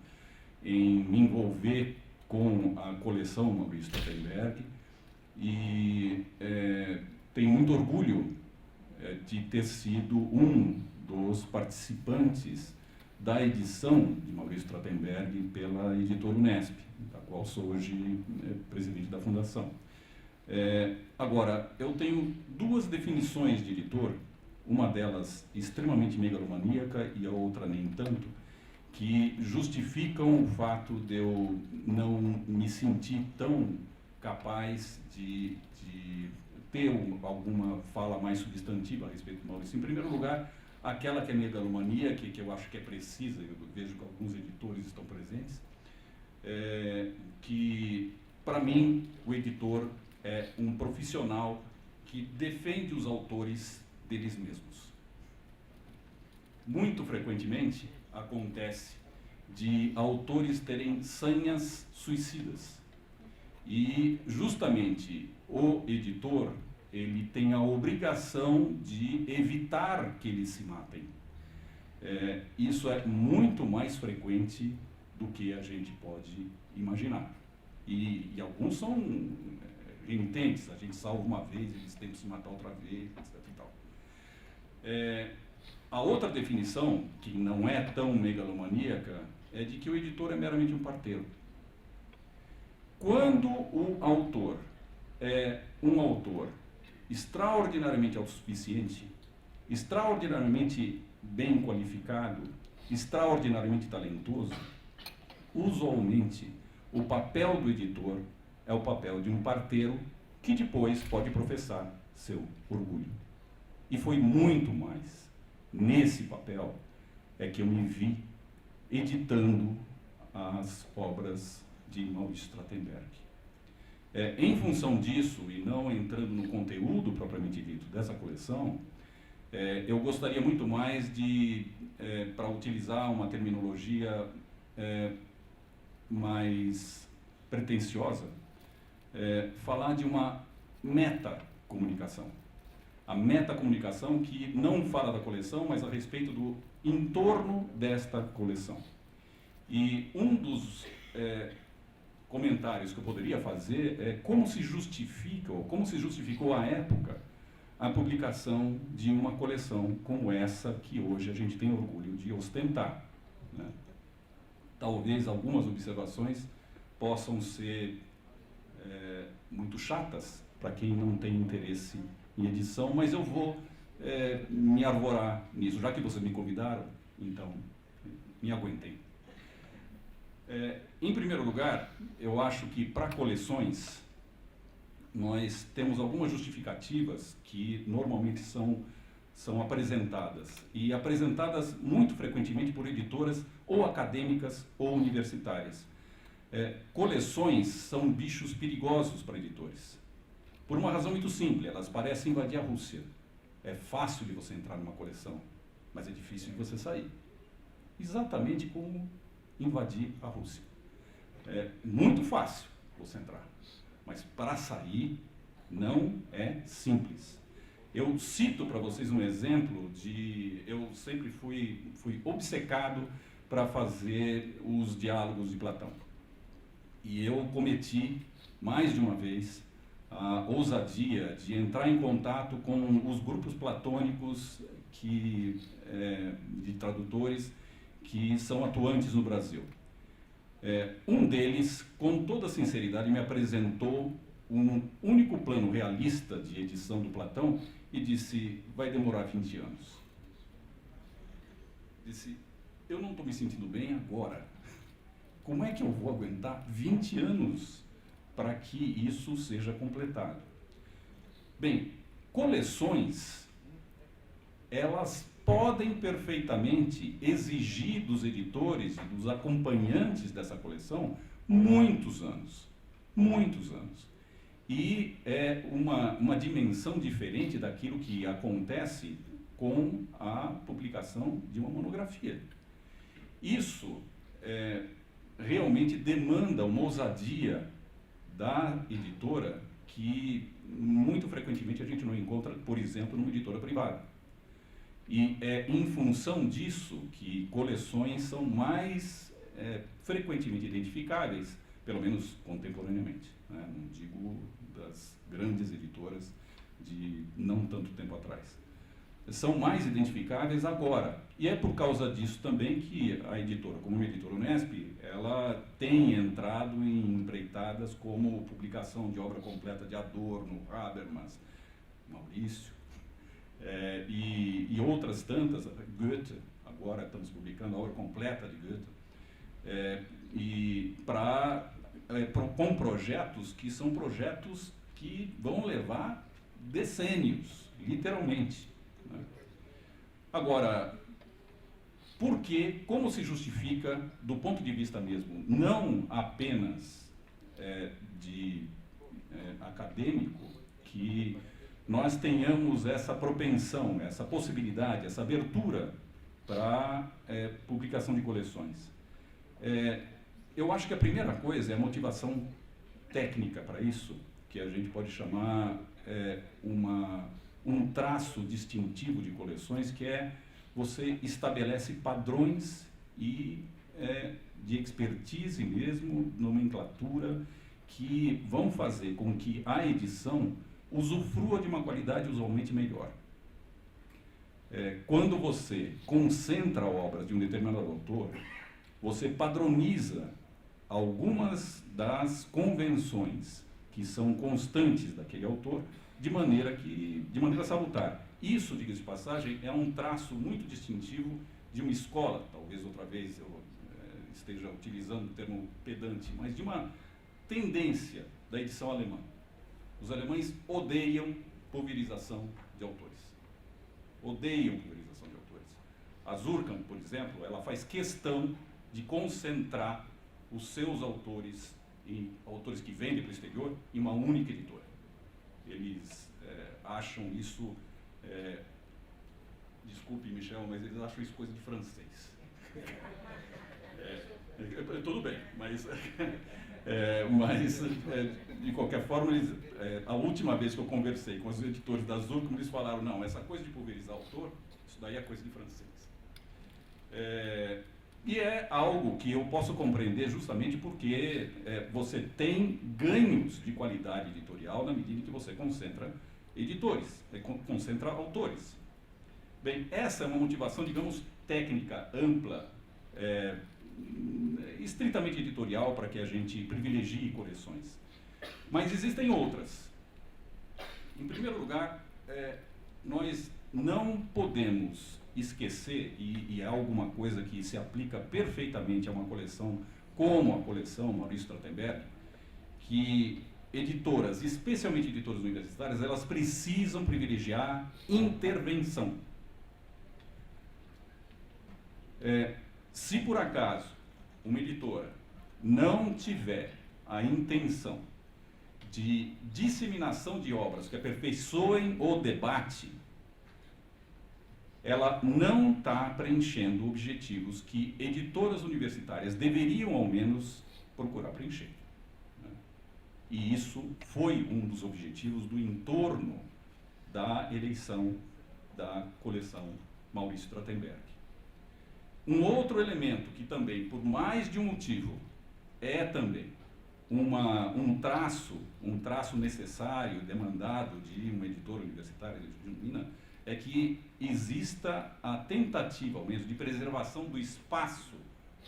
em me envolver com a coleção Maurício Trachtenberg e tenho muito orgulho de ter sido um dos participantes da edição de Maurício Trachtenberg pela editora Unesp, da qual sou hoje presidente da fundação. Agora, eu tenho duas definições de editor, uma delas extremamente megalomaníaca e a outra nem tanto, que justificam o fato de eu não me sentir tão capaz de ter alguma fala mais substantiva a respeito do Maurício. Em primeiro lugar, aquela que é megalomania, que eu acho que é precisa, eu vejo que alguns editores estão presentes, que, para mim, o editor é um profissional que defende os autores deles mesmos. Muito frequentemente acontece de autores terem sanhas suicidas. E, justamente, o editor, ele tem a obrigação de evitar que eles se matem. Isso é muito mais frequente do que a gente pode imaginar. E alguns são renitentes, a gente salva uma vez, eles tentam se matar outra vez, etc. E tal. A outra definição, que não é tão megalomaníaca, é de que o editor é meramente um parteiro. Quando o autor é um autor extraordinariamente autossuficiente, extraordinariamente bem qualificado, extraordinariamente talentoso, usualmente o papel do editor é o papel de um parteiro que depois pode professar seu orgulho. E foi muito mais nesse papel que eu me vi editando as obras de Maurício Trachtenberg. Em função disso, e não entrando no conteúdo propriamente dito dessa coleção, eu gostaria muito mais de, para utilizar uma terminologia mais pretensiosa, falar de uma metacomunicação. A metacomunicação que não fala da coleção, mas a respeito do entorno desta coleção. E um dos comentários que eu poderia fazer é como se justifica, ou como se justificou à época, a publicação de uma coleção como essa que hoje a gente tem orgulho de ostentar, né? Talvez algumas observações possam ser muito chatas para quem não tem interesse em edição, mas eu vou me arvorar nisso. Já que vocês me convidaram, então me aguentem. Em primeiro lugar, eu acho que para coleções nós temos algumas justificativas que normalmente são apresentadas, e apresentadas muito frequentemente por editoras ou acadêmicas ou universitárias. Coleções são bichos perigosos para editores, por uma razão muito simples: elas parecem invadir a Rússia. É fácil de você entrar numa coleção, mas é difícil de você sair. Exatamente como invadir a Rússia. É muito fácil você entrar, mas para sair não é simples. Eu cito para vocês um exemplo de... Eu sempre fui obcecado para fazer os diálogos de Platão. E eu cometi, mais de uma vez, a ousadia de entrar em contato com os grupos platônicos de tradutores que são atuantes no Brasil. Um deles, com toda sinceridade, me apresentou um único plano realista de edição do Platão e disse: vai demorar 20 anos. Disse: eu não estou me sentindo bem agora. Como é que eu vou aguentar 20 anos para que isso seja completado? Bem, coleções, elas podem perfeitamente exigir dos editores e dos acompanhantes dessa coleção muitos anos. Muitos anos. E é uma dimensão diferente daquilo que acontece com a publicação de uma monografia. Isso realmente demanda uma ousadia da editora que muito frequentemente a gente não encontra, por exemplo, numa editora privada. E é em função disso que coleções são mais frequentemente identificáveis, pelo menos contemporaneamente, né? Não digo das grandes editoras de não tanto tempo atrás. São mais identificáveis agora. E é por causa disso também que a editora, como a editora Unesp, ela tem entrado em empreitadas como publicação de obra completa de Adorno, Habermas, Maurício, e outras tantas, Goethe, agora estamos publicando a obra completa de Goethe, com projetos que são projetos que vão levar decênios, literalmente. Né? Agora, por que, como se justifica, do ponto de vista mesmo, não apenas acadêmico, que nós tenhamos essa propensão, essa possibilidade, essa abertura para publicação de coleções? Eu acho que a primeira coisa é a motivação técnica para isso, que a gente pode chamar um traço distintivo de coleções, que você estabelece padrões de expertise mesmo, nomenclatura, que vão fazer com que a edição usufrua de uma qualidade usualmente melhor. Quando você concentra obras de um determinado autor, você padroniza algumas das convenções que são constantes daquele autor de maneira salutar. Isso, diga-se de passagem, é um traço muito distintivo de uma escola, talvez outra vez eu esteja utilizando o termo pedante, mas de uma tendência da edição alemã. Os alemães odeiam pulverização de autores. Odeiam pulverização de autores. A Zurkand, por exemplo, ela faz questão de concentrar os seus autores, autores que vendem para o exterior, em uma única editora. Eles acham isso, desculpe, Michel, mas eles acham isso coisa de francês. Tudo bem, mas de qualquer forma, a última vez que eu conversei com os editores da Zurkand, eles falaram, não, essa coisa de pulverizar autor, isso daí é coisa de francês. E é algo que eu posso compreender justamente porque você tem ganhos de qualidade editorial na medida que você concentra editores, concentra autores. Bem, essa é uma motivação, digamos, técnica, ampla, estritamente editorial, para que a gente privilegie coleções. Mas existem outras. Em primeiro lugar, nós não podemos esquecer, e é alguma coisa que se aplica perfeitamente a uma coleção como a coleção Maurício Trachtenberg, que editoras, especialmente editoras universitárias, elas precisam privilegiar intervenção. Se por acaso uma editora não tiver a intenção de disseminação de obras que aperfeiçoem o debate, ela não está preenchendo objetivos que editoras universitárias deveriam, ao menos, procurar preencher. Né? E isso foi um dos objetivos do entorno da eleição da coleção Maurício Trachtenberg. Um outro elemento que também, por mais de um motivo, é também um traço necessário, demandado de uma editora universitária de Minas, é que exista a tentativa, ao menos, de preservação do espaço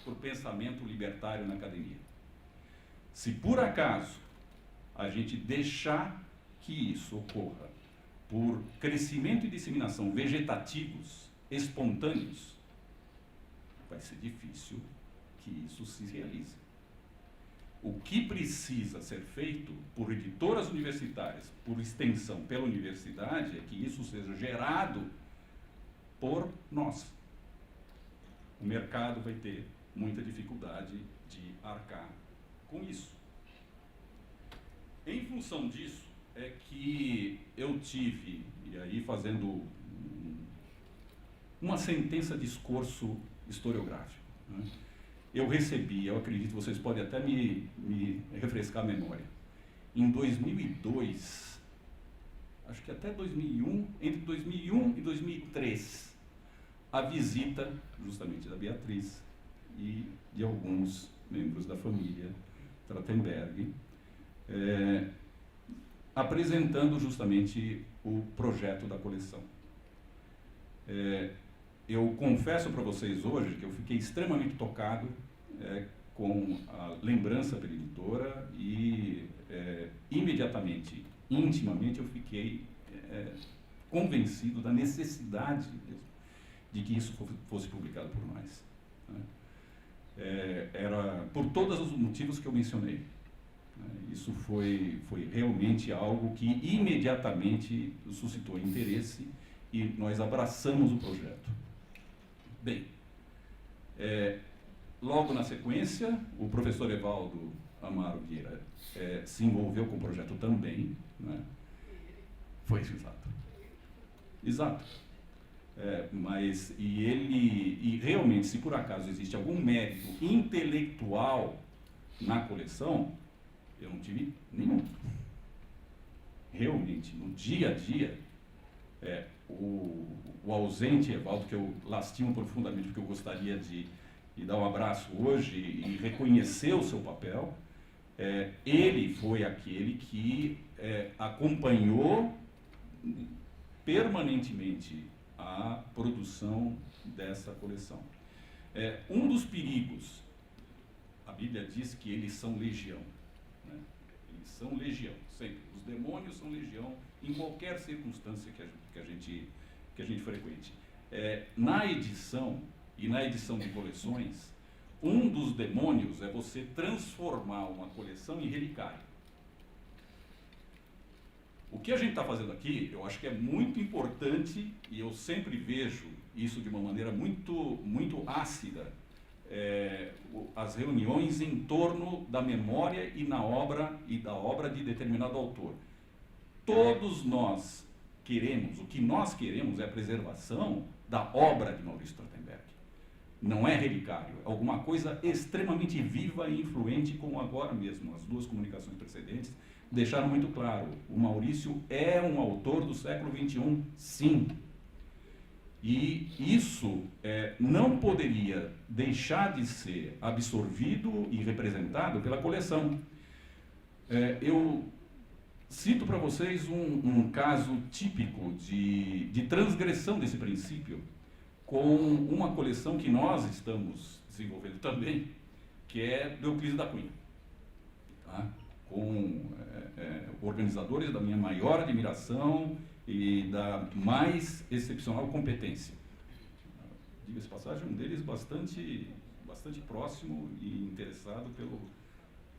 para o pensamento libertário na academia. Se por acaso a gente deixar que isso ocorra por crescimento e disseminação vegetativos, espontâneos, vai ser difícil que isso se realize. O que precisa ser feito por editoras universitárias, por extensão pela universidade, é que isso seja gerado por nós. O mercado vai ter muita dificuldade de arcar com isso. Em função disso, é que eu tive, e aí fazendo uma sentença de escorço historiográfico, né? Eu recebi, eu acredito, vocês podem até me refrescar a memória, em 2002, acho que até 2001, entre 2001 e 2003, a visita justamente da Beatriz e de alguns membros da família Trachtenberg, apresentando justamente o projeto da coleção. Eu confesso para vocês hoje que eu fiquei extremamente tocado com a lembrança pela editora e imediatamente, intimamente, eu fiquei convencido da necessidade mesmo de que isso fosse publicado por nós, né? Era por todos os motivos que eu mencionei, né? Isso foi realmente algo que imediatamente suscitou interesse e nós abraçamos o projeto. Bem, logo na sequência, o professor Evaldo Amaro Vieira se envolveu com o projeto também, né? Foi exato. Exato. Mas e realmente, se por acaso existe algum mérito intelectual na coleção, eu não tive nenhum. Realmente, no dia a dia, o ausente Evaldo, que eu lastimo profundamente, porque eu gostaria de dar um abraço hoje e reconhecer o seu papel, ele foi aquele que acompanhou permanentemente a produção dessa coleção. Um dos perigos, a Bíblia diz que eles são legião, né? Eles são legião, sempre. Os demônios são legião em qualquer circunstância que a gente frequente. Na edição e na edição de coleções, um dos demônios é você transformar uma coleção em relicário. O que a gente está fazendo aqui, eu acho que é muito importante, e eu sempre vejo isso de uma maneira muito ácida, as reuniões em torno da memória e da obra de determinado autor. Todos nós queremos, o que nós queremos é a preservação da obra de Maurício Trachtenberg. Não é relicário, é alguma coisa extremamente viva e influente, como agora mesmo as duas comunicações precedentes deixaram muito claro. O Maurício é um autor do século XXI, sim. E isso não poderia deixar de ser absorvido e representado pela coleção. Eu cito para vocês um caso típico de transgressão desse princípio com uma coleção que nós estamos desenvolvendo também, que é do Euclides da Cunha, tá? Com organizadores da minha maior admiração e da mais excepcional competência. Diga-se passagem, um deles bastante próximo e interessado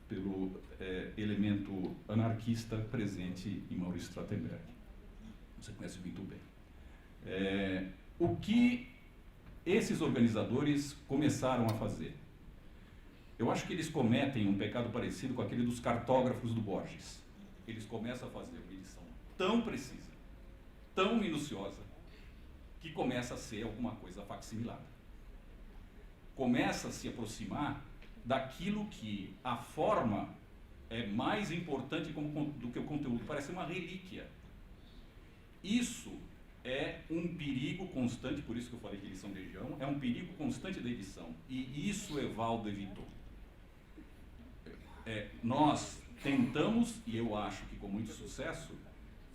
pelo elemento anarquista presente em Maurício Trachtenberg. Você conhece muito bem. O que esses organizadores começaram a fazer? Eu acho que eles cometem um pecado parecido com aquele dos cartógrafos do Borges. Eles começam a fazer uma edição tão precisa, tão minuciosa, que começa a ser alguma coisa facsimilada. Começa a se aproximar daquilo que a forma é mais importante do que o conteúdo. Parece uma relíquia. Isso é um perigo constante, por isso que eu falei que eles são legião, é um perigo constante da edição. E isso Evaldo evitou. Nós tentamos, e eu acho que com muito sucesso,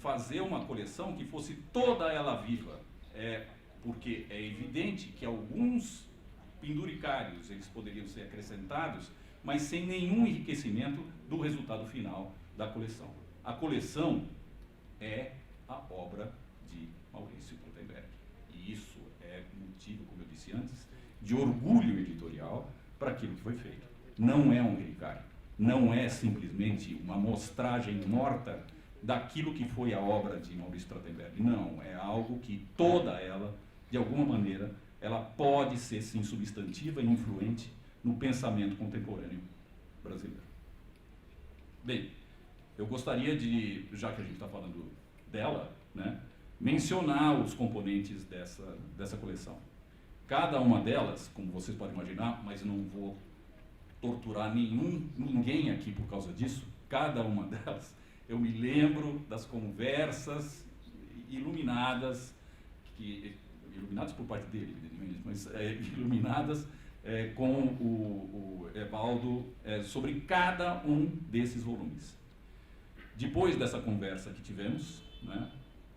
fazer uma coleção que fosse toda ela viva. Porque é evidente que alguns penduricários eles poderiam ser acrescentados, mas sem nenhum enriquecimento do resultado final da coleção. A coleção é a obra de Maurício Trachtenberg. E isso é motivo, como eu disse antes, de orgulho editorial para aquilo que foi feito. Não é um relicário, não é simplesmente uma amostragem morta daquilo que foi a obra de Maurício Trachtenberg. Não, é algo que toda ela, de alguma maneira, ela pode ser sim substantiva e influente no pensamento contemporâneo brasileiro. Bem, eu gostaria de, já que a gente está falando dela, né, mencionar os componentes dessa coleção. Cada uma delas, como vocês podem imaginar, mas não vou torturar ninguém aqui por causa disso, cada uma delas, eu me lembro das conversas iluminadas, iluminadas por parte dele, evidentemente, mas iluminadas com o Evaldo sobre cada um desses volumes. Depois dessa conversa que tivemos, né,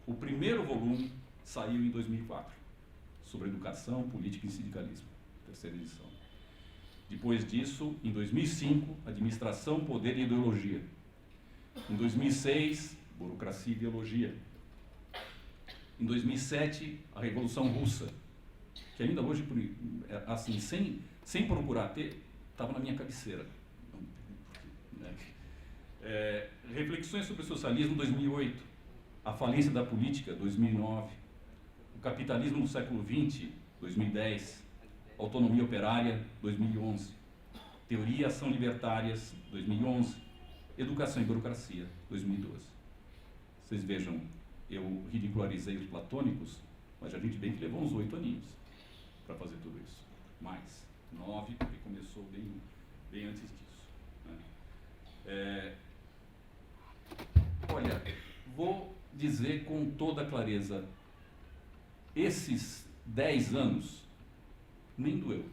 o primeiro volume saiu em 2004, sobre educação, política e sindicalismo, terceira edição. Depois disso, em 2005, administração, poder e ideologia. Em 2006, burocracia e ideologia. Em 2007, a Revolução Russa, que ainda hoje, assim, sem procurar ter, estava na minha cabeceira. Reflexões sobre o socialismo, 2008. A falência da política, 2009. O capitalismo no século XX, 2010. Autonomia operária, 2011. Teoria e ação libertárias, 2011. Educação e burocracia, 2012. Vocês vejam, eu ridicularizei os platônicos, mas a gente bem que levou uns 8 aninhos para fazer tudo isso. Mais 9, porque começou bem antes disso, né? Olha, vou dizer com toda clareza, esses 10 anos nem doeu.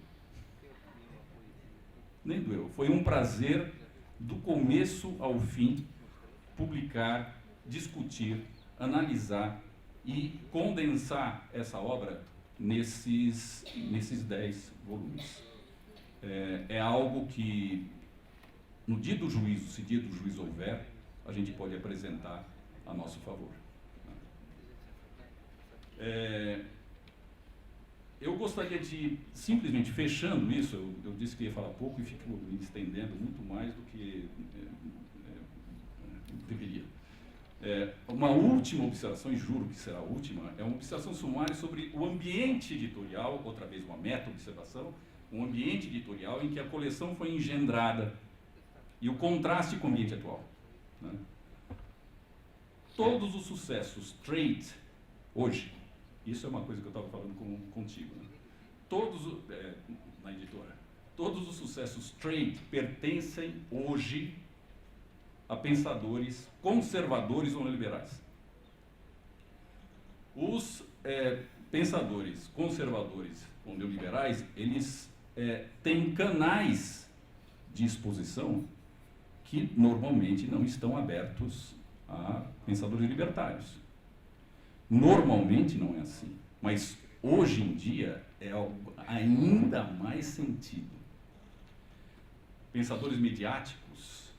Nem doeu. Foi um prazer, do começo ao fim, publicar, discutir, analisar e condensar essa obra nesses 10 volumes. É algo que, no dia do juízo, se dia do juízo houver, a gente pode apresentar a nosso favor. Eu gostaria de, simplesmente fechando isso, eu disse que ia falar pouco e fico me estendendo muito mais do que deveria. Uma última observação, e juro que será a última, é uma observação sumária sobre o ambiente editorial, outra vez uma meta-observação, um ambiente editorial em que a coleção foi engendrada e o contraste com o ambiente atual, né? Todos os sucessos trade, hoje, isso é uma coisa que eu estava falando contigo, né? Na editora, todos os sucessos trade pertencem hoje a pensadores conservadores ou neoliberais. Os pensadores conservadores ou neoliberais, eles têm canais de exposição que normalmente não estão abertos a pensadores libertários. Normalmente não é assim, mas hoje em dia é ainda mais sentido. Pensadores midiáticos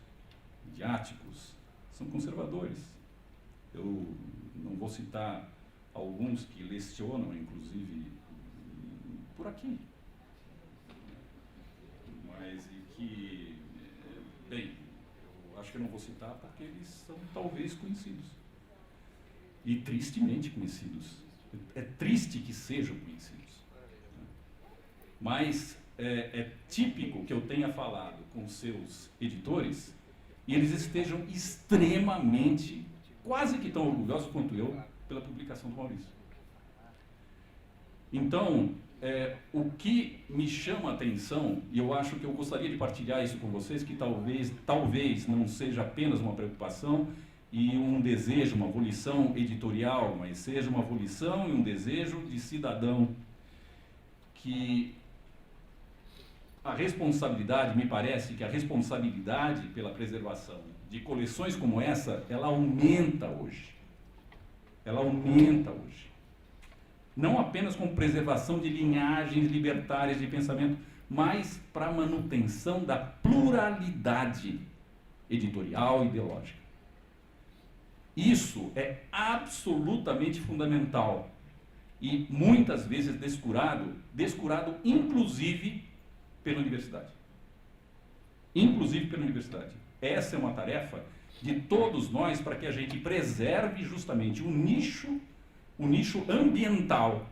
são conservadores. Eu não vou citar alguns que lecionam, inclusive, por aqui. Mas bem, eu acho que eu não vou citar porque eles são talvez conhecidos. E tristemente conhecidos. É triste que sejam conhecidos. Mas é típico que eu tenha falado com seus editores e eles estejam extremamente, quase que tão orgulhosos quanto eu, pela publicação do Maurício. Então, o que me chama a atenção, e eu acho que eu gostaria de partilhar isso com vocês, que talvez não seja apenas uma preocupação e um desejo, uma volição editorial, mas seja uma volição e um desejo de cidadão, que a responsabilidade, me parece que a responsabilidade pela preservação de coleções como essa, ela aumenta hoje. Ela aumenta hoje. Não apenas com preservação de linhagens libertárias de pensamento, mas para a manutenção da pluralidade editorial e ideológica. Isso é absolutamente fundamental e muitas vezes descurado inclusive pela universidade. Inclusive pela universidade. Essa é uma tarefa de todos nós para que a gente preserve justamente o nicho ambiental,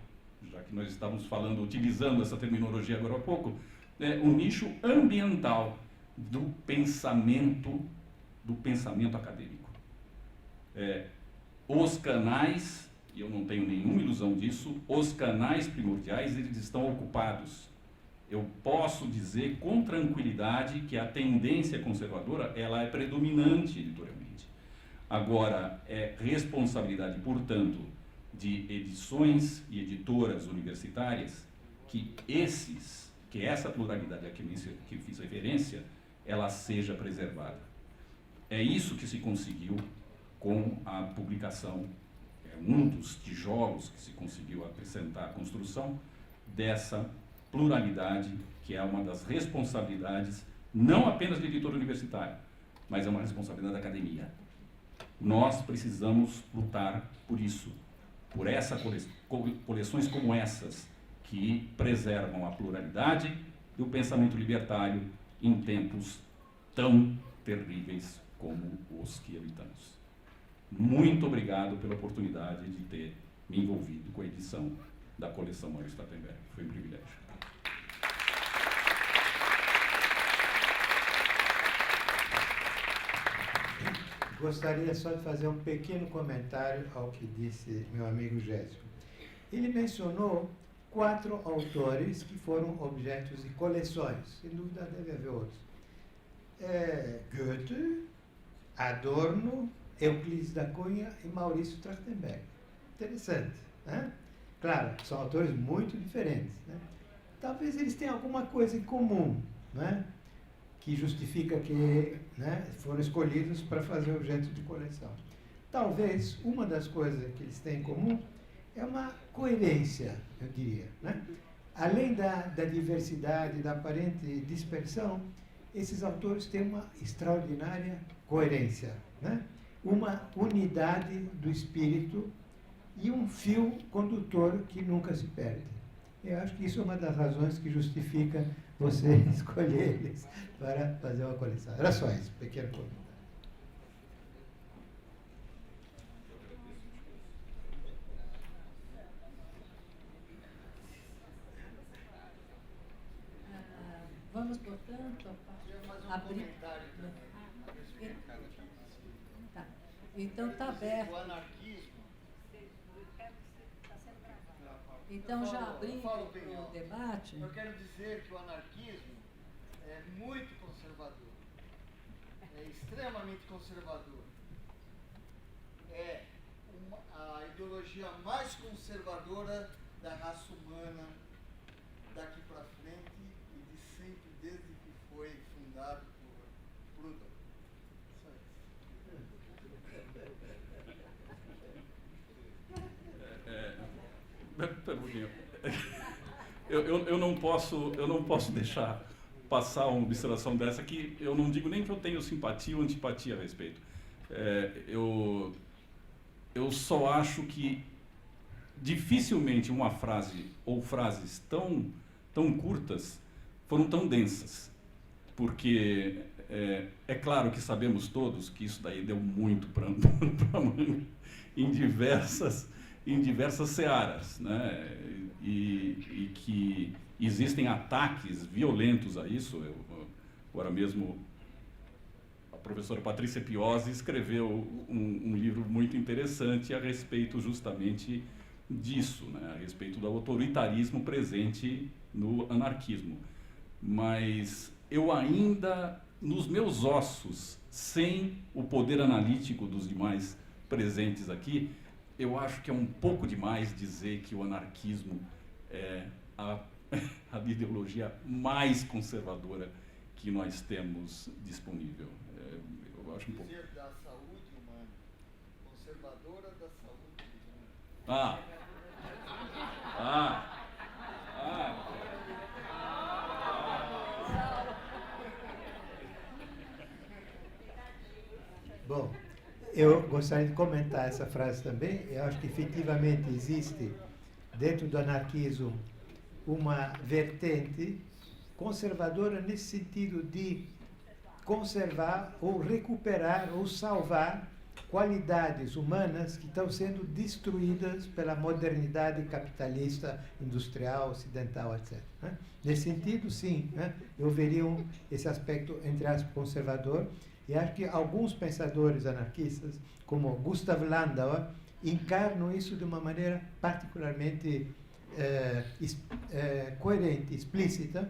já que nós estamos utilizando essa terminologia agora há pouco, o nicho ambiental do pensamento acadêmico. Os canais e eu não tenho nenhuma ilusão disso, os canais primordiais eles estão ocupados. Eu posso dizer com tranquilidade que a tendência conservadora ela é predominante editorialmente. Agora, é responsabilidade, portanto, de edições e editoras universitárias que essa pluralidade a que fiz referência, ela seja preservada. É isso que se conseguiu com a publicação, um dos tijolos que se conseguiu acrescentar à construção dessa pluralidade, que é uma das responsabilidades, não apenas do editor universitário, mas é uma responsabilidade da academia. Nós precisamos lutar por isso, por coleções como essas, que preservam a pluralidade e o pensamento libertário em tempos tão terríveis como os que habitamos. Muito obrigado pela oportunidade de ter me envolvido com a edição da coleção Maurício Trachtenberg. Foi um privilégio. Gostaria só de fazer um pequeno comentário ao que disse meu amigo Gésio. Ele mencionou 4 autores que foram objetos de coleções. Sem dúvida deve haver outros. Goethe, Adorno, Euclides da Cunha e Maurício Trachtenberg. Interessante, né? Claro, são autores muito diferentes, né? Talvez eles tenham alguma coisa em comum, né? Que justifica que, né, foram escolhidos para fazer objeto de coleção. Talvez uma das coisas que eles têm em comum é uma coerência, eu diria, né? Além da diversidade, da aparente dispersão, esses autores têm uma extraordinária coerência, né? Uma unidade do espírito e um fio condutor que nunca se perde. Eu acho que isso é uma das razões que justifica você escolher eles para fazer uma coleção. Era só isso, pequeno comentário. Vamos, portanto, abrir. Tá. Então está aberto. O anarquismo. Então já abrindo o debate. Eu quero dizer que o anarquismo é muito conservador. É extremamente conservador. É a ideologia mais conservadora da raça humana daqui para frente e de sempre, desde que foi fundado por Proudhon. Eu não posso deixar passar uma observação dessa que eu não digo nem que eu tenho simpatia ou antipatia a respeito. Eu só acho que dificilmente uma frase ou frases tão curtas foram tão densas, porque é claro que sabemos todos que isso daí deu muito para manga em diversas searas, né? E que existem ataques violentos a isso. Agora mesmo a professora Patrícia Piozzi escreveu um livro muito interessante a respeito justamente disso, né? A respeito do autoritarismo presente no anarquismo. Mas eu ainda, nos meus ossos, sem o poder analítico dos demais presentes aqui, eu acho que é um pouco demais dizer que o anarquismo é a ideologia mais conservadora que nós temos disponível. Eu acho um pouco. Dizer da saúde humana, conservadora da saúde humana. Bom, eu gostaria de comentar essa frase também. Eu acho que efetivamente existe dentro do anarquismo uma vertente conservadora nesse sentido de conservar ou recuperar ou salvar qualidades humanas que estão sendo destruídas pela modernidade capitalista, industrial, ocidental, etc. Né? Nesse sentido, sim, né? Eu veria esse aspecto, entre aspas, conservador. E acho que alguns pensadores anarquistas, como Gustav Landauer, encarnam isso de uma maneira particularmente coerente, explícita,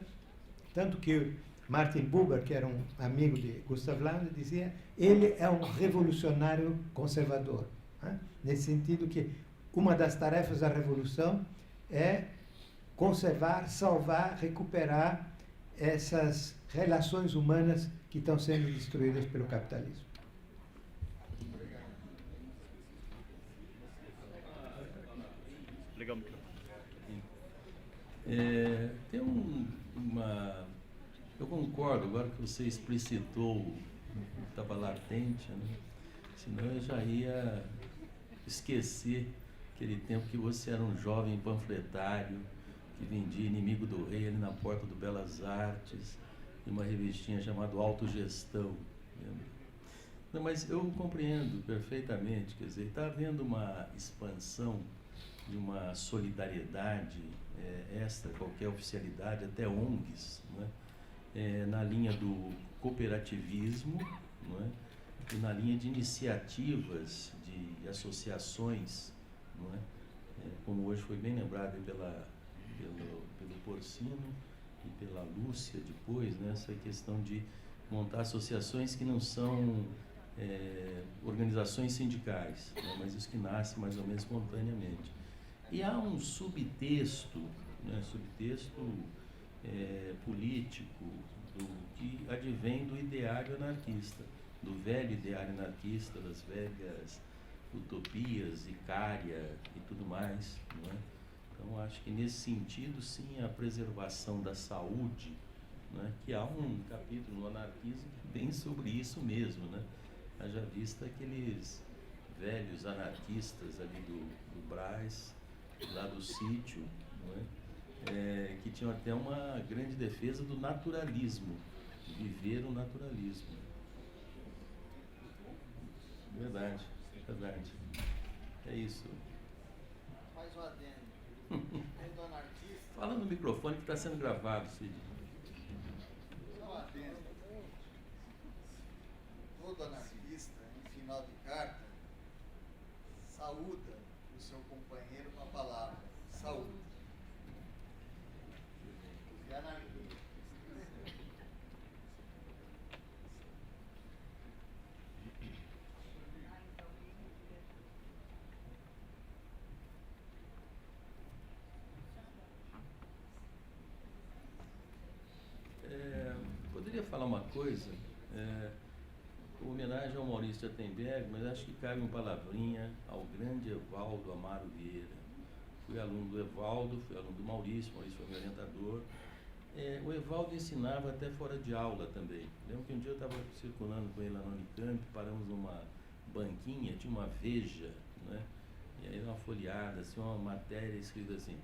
tanto que Martin Buber, que era um amigo de Gustav Lahn, dizia: ele é um revolucionário conservador, né? Nesse sentido que uma das tarefas da revolução é conservar, salvar, recuperar essas relações humanas que estão sendo destruídas pelo capitalismo. Legal o microfone. Tem eu concordo, agora que você explicitou, estava latente, né? Senão eu já ia esquecer aquele tempo que você era um jovem panfletário que vendia Inimigo do Rei ali na porta do Belas Artes, e uma revistinha chamada Autogestão. Não, mas eu compreendo perfeitamente, quer dizer, está havendo uma expansão de uma solidariedade extra qualquer oficialidade, até ONGs, né? Na linha do cooperativismo, não é? E na linha de iniciativas de associações, não é? Como hoje foi bem lembrado pelo Porcino e pela Lúcia depois, né? Essa questão de montar associações que não são organizações sindicais, né? Mas isso que nasce mais ou menos espontaneamente. E há um subtexto, né? Político, que advém do ideário anarquista, do velho ideário anarquista, das velhas utopias, Icária e tudo mais, não é? Então, acho que nesse sentido, sim, a preservação da saúde, né? Que há um capítulo no anarquismo que tem sobre isso mesmo, né? Haja vista aqueles velhos anarquistas ali do Brás, lá do sítio, não é? Que tinham até uma grande defesa do naturalismo, viver o naturalismo. Verdade, verdade. É isso. Mais um adendo. Do anarquista. Fala no microfone que está sendo gravado, Cid. Só um adendo. Todo anarquista, em final de carta, saúda o seu companheiro com a palavra saúde. E anarquista. Poderia falar uma coisa, homenagem ao Maurício de Attenberg, mas acho que cabe uma palavrinha ao grande Evaldo Amaro Vieira. Fui aluno do Evaldo, fui aluno do Maurício foi meu orientador. O Evaldo ensinava até fora de aula também. Lembro que um dia eu estava circulando com ele lá no Unicamp, paramos numa banquinha, tinha uma Veja, né? E aí uma folheada, assim, uma matéria escrita assim: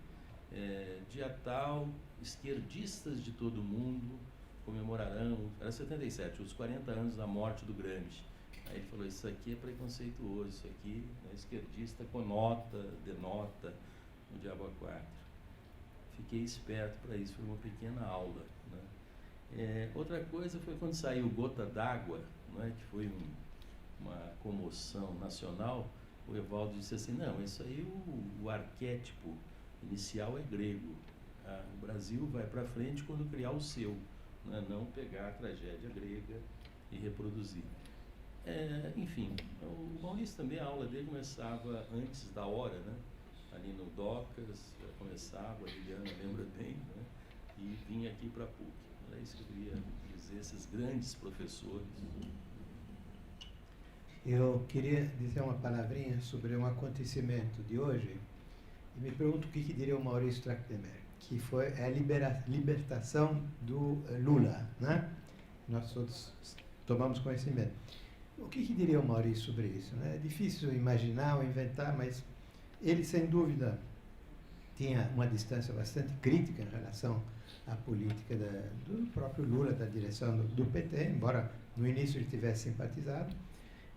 dia tal, esquerdistas de todo mundo comemorarão, era 77, os 40 anos da morte do Gramsci. Aí ele falou: isso aqui é preconceituoso, isso aqui, né, esquerdista conota, denota o diabo a quatro. Fiquei esperto para isso, foi uma pequena aula, né? Outra coisa foi quando saiu Gota d'Água, né, que foi uma comoção nacional. O Evaldo disse assim: não, isso aí o arquétipo inicial é grego. O Brasil vai para frente quando criar o seu, né, não pegar a tragédia grega e reproduzir. Enfim, o Maurício também, a aula dele começava antes da hora, né? Ali no Docas, já começava, a Liliana lembra bem, né? E vinha aqui para a PUC. Era isso que eu queria dizer, esses grandes professores. Eu queria dizer uma palavrinha sobre um acontecimento de hoje, e me pergunto o que diria o Maurício Trachtenberg, que foi a libertação do Lula, né? Nós todos tomamos conhecimento. O que diria o Maurício sobre isso, né? É difícil imaginar ou inventar, mas ele, sem dúvida, tinha uma distância bastante crítica em relação à política do próprio Lula, da direção do PT, embora no início ele tivesse simpatizado,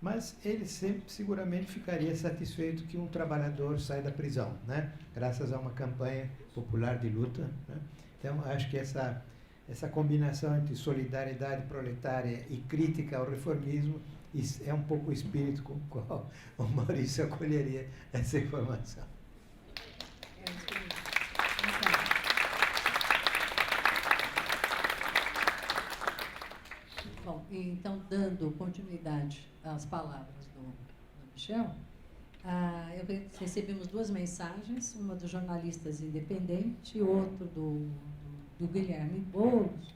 mas ele sempre, seguramente, ficaria satisfeito que um trabalhador sai da prisão, né? Graças a uma campanha popular de luta, né? Então, acho que essa combinação entre solidariedade proletária e crítica ao reformismo Isso é um pouco o espírito com o qual o Maurício acolheria essa informação. Bom, então, dando continuidade às palavras do Michel, recebemos duas mensagens, uma do Jornalistas Independente e outra do Guilherme Boulos,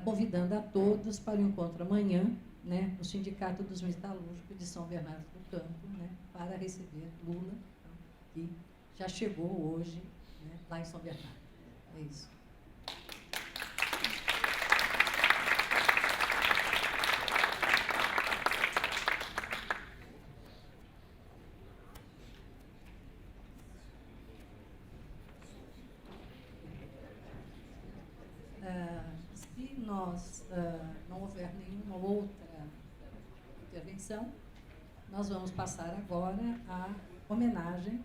convidando a todos para o encontro amanhã, né, no Sindicato dos Metalúrgicos de São Bernardo do Campo, né, para receber Lula, que já chegou hoje, né, lá em São Bernardo. É isso. Se nós não houver nenhuma outra intervenção, nós vamos passar agora à homenagem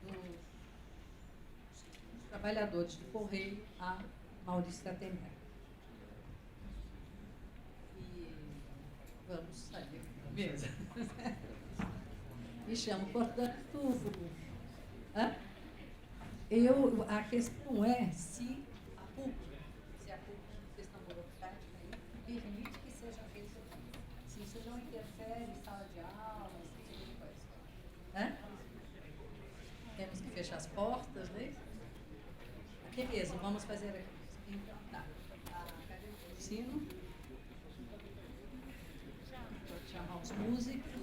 dos trabalhadores do Correio a Maurício Cattenberg. E vamos sair da mesa. Me chamo, portanto... a questão é se a PUC, questão burocrática aí, permite que seja feito aqui. Se isso não interfere em sala de aula, esse tipo de coisa. Temos que fechar as portas, né? Beleza, vamos fazer aqui. Então, tá. Cadê o sino? Vou chamar os músicos.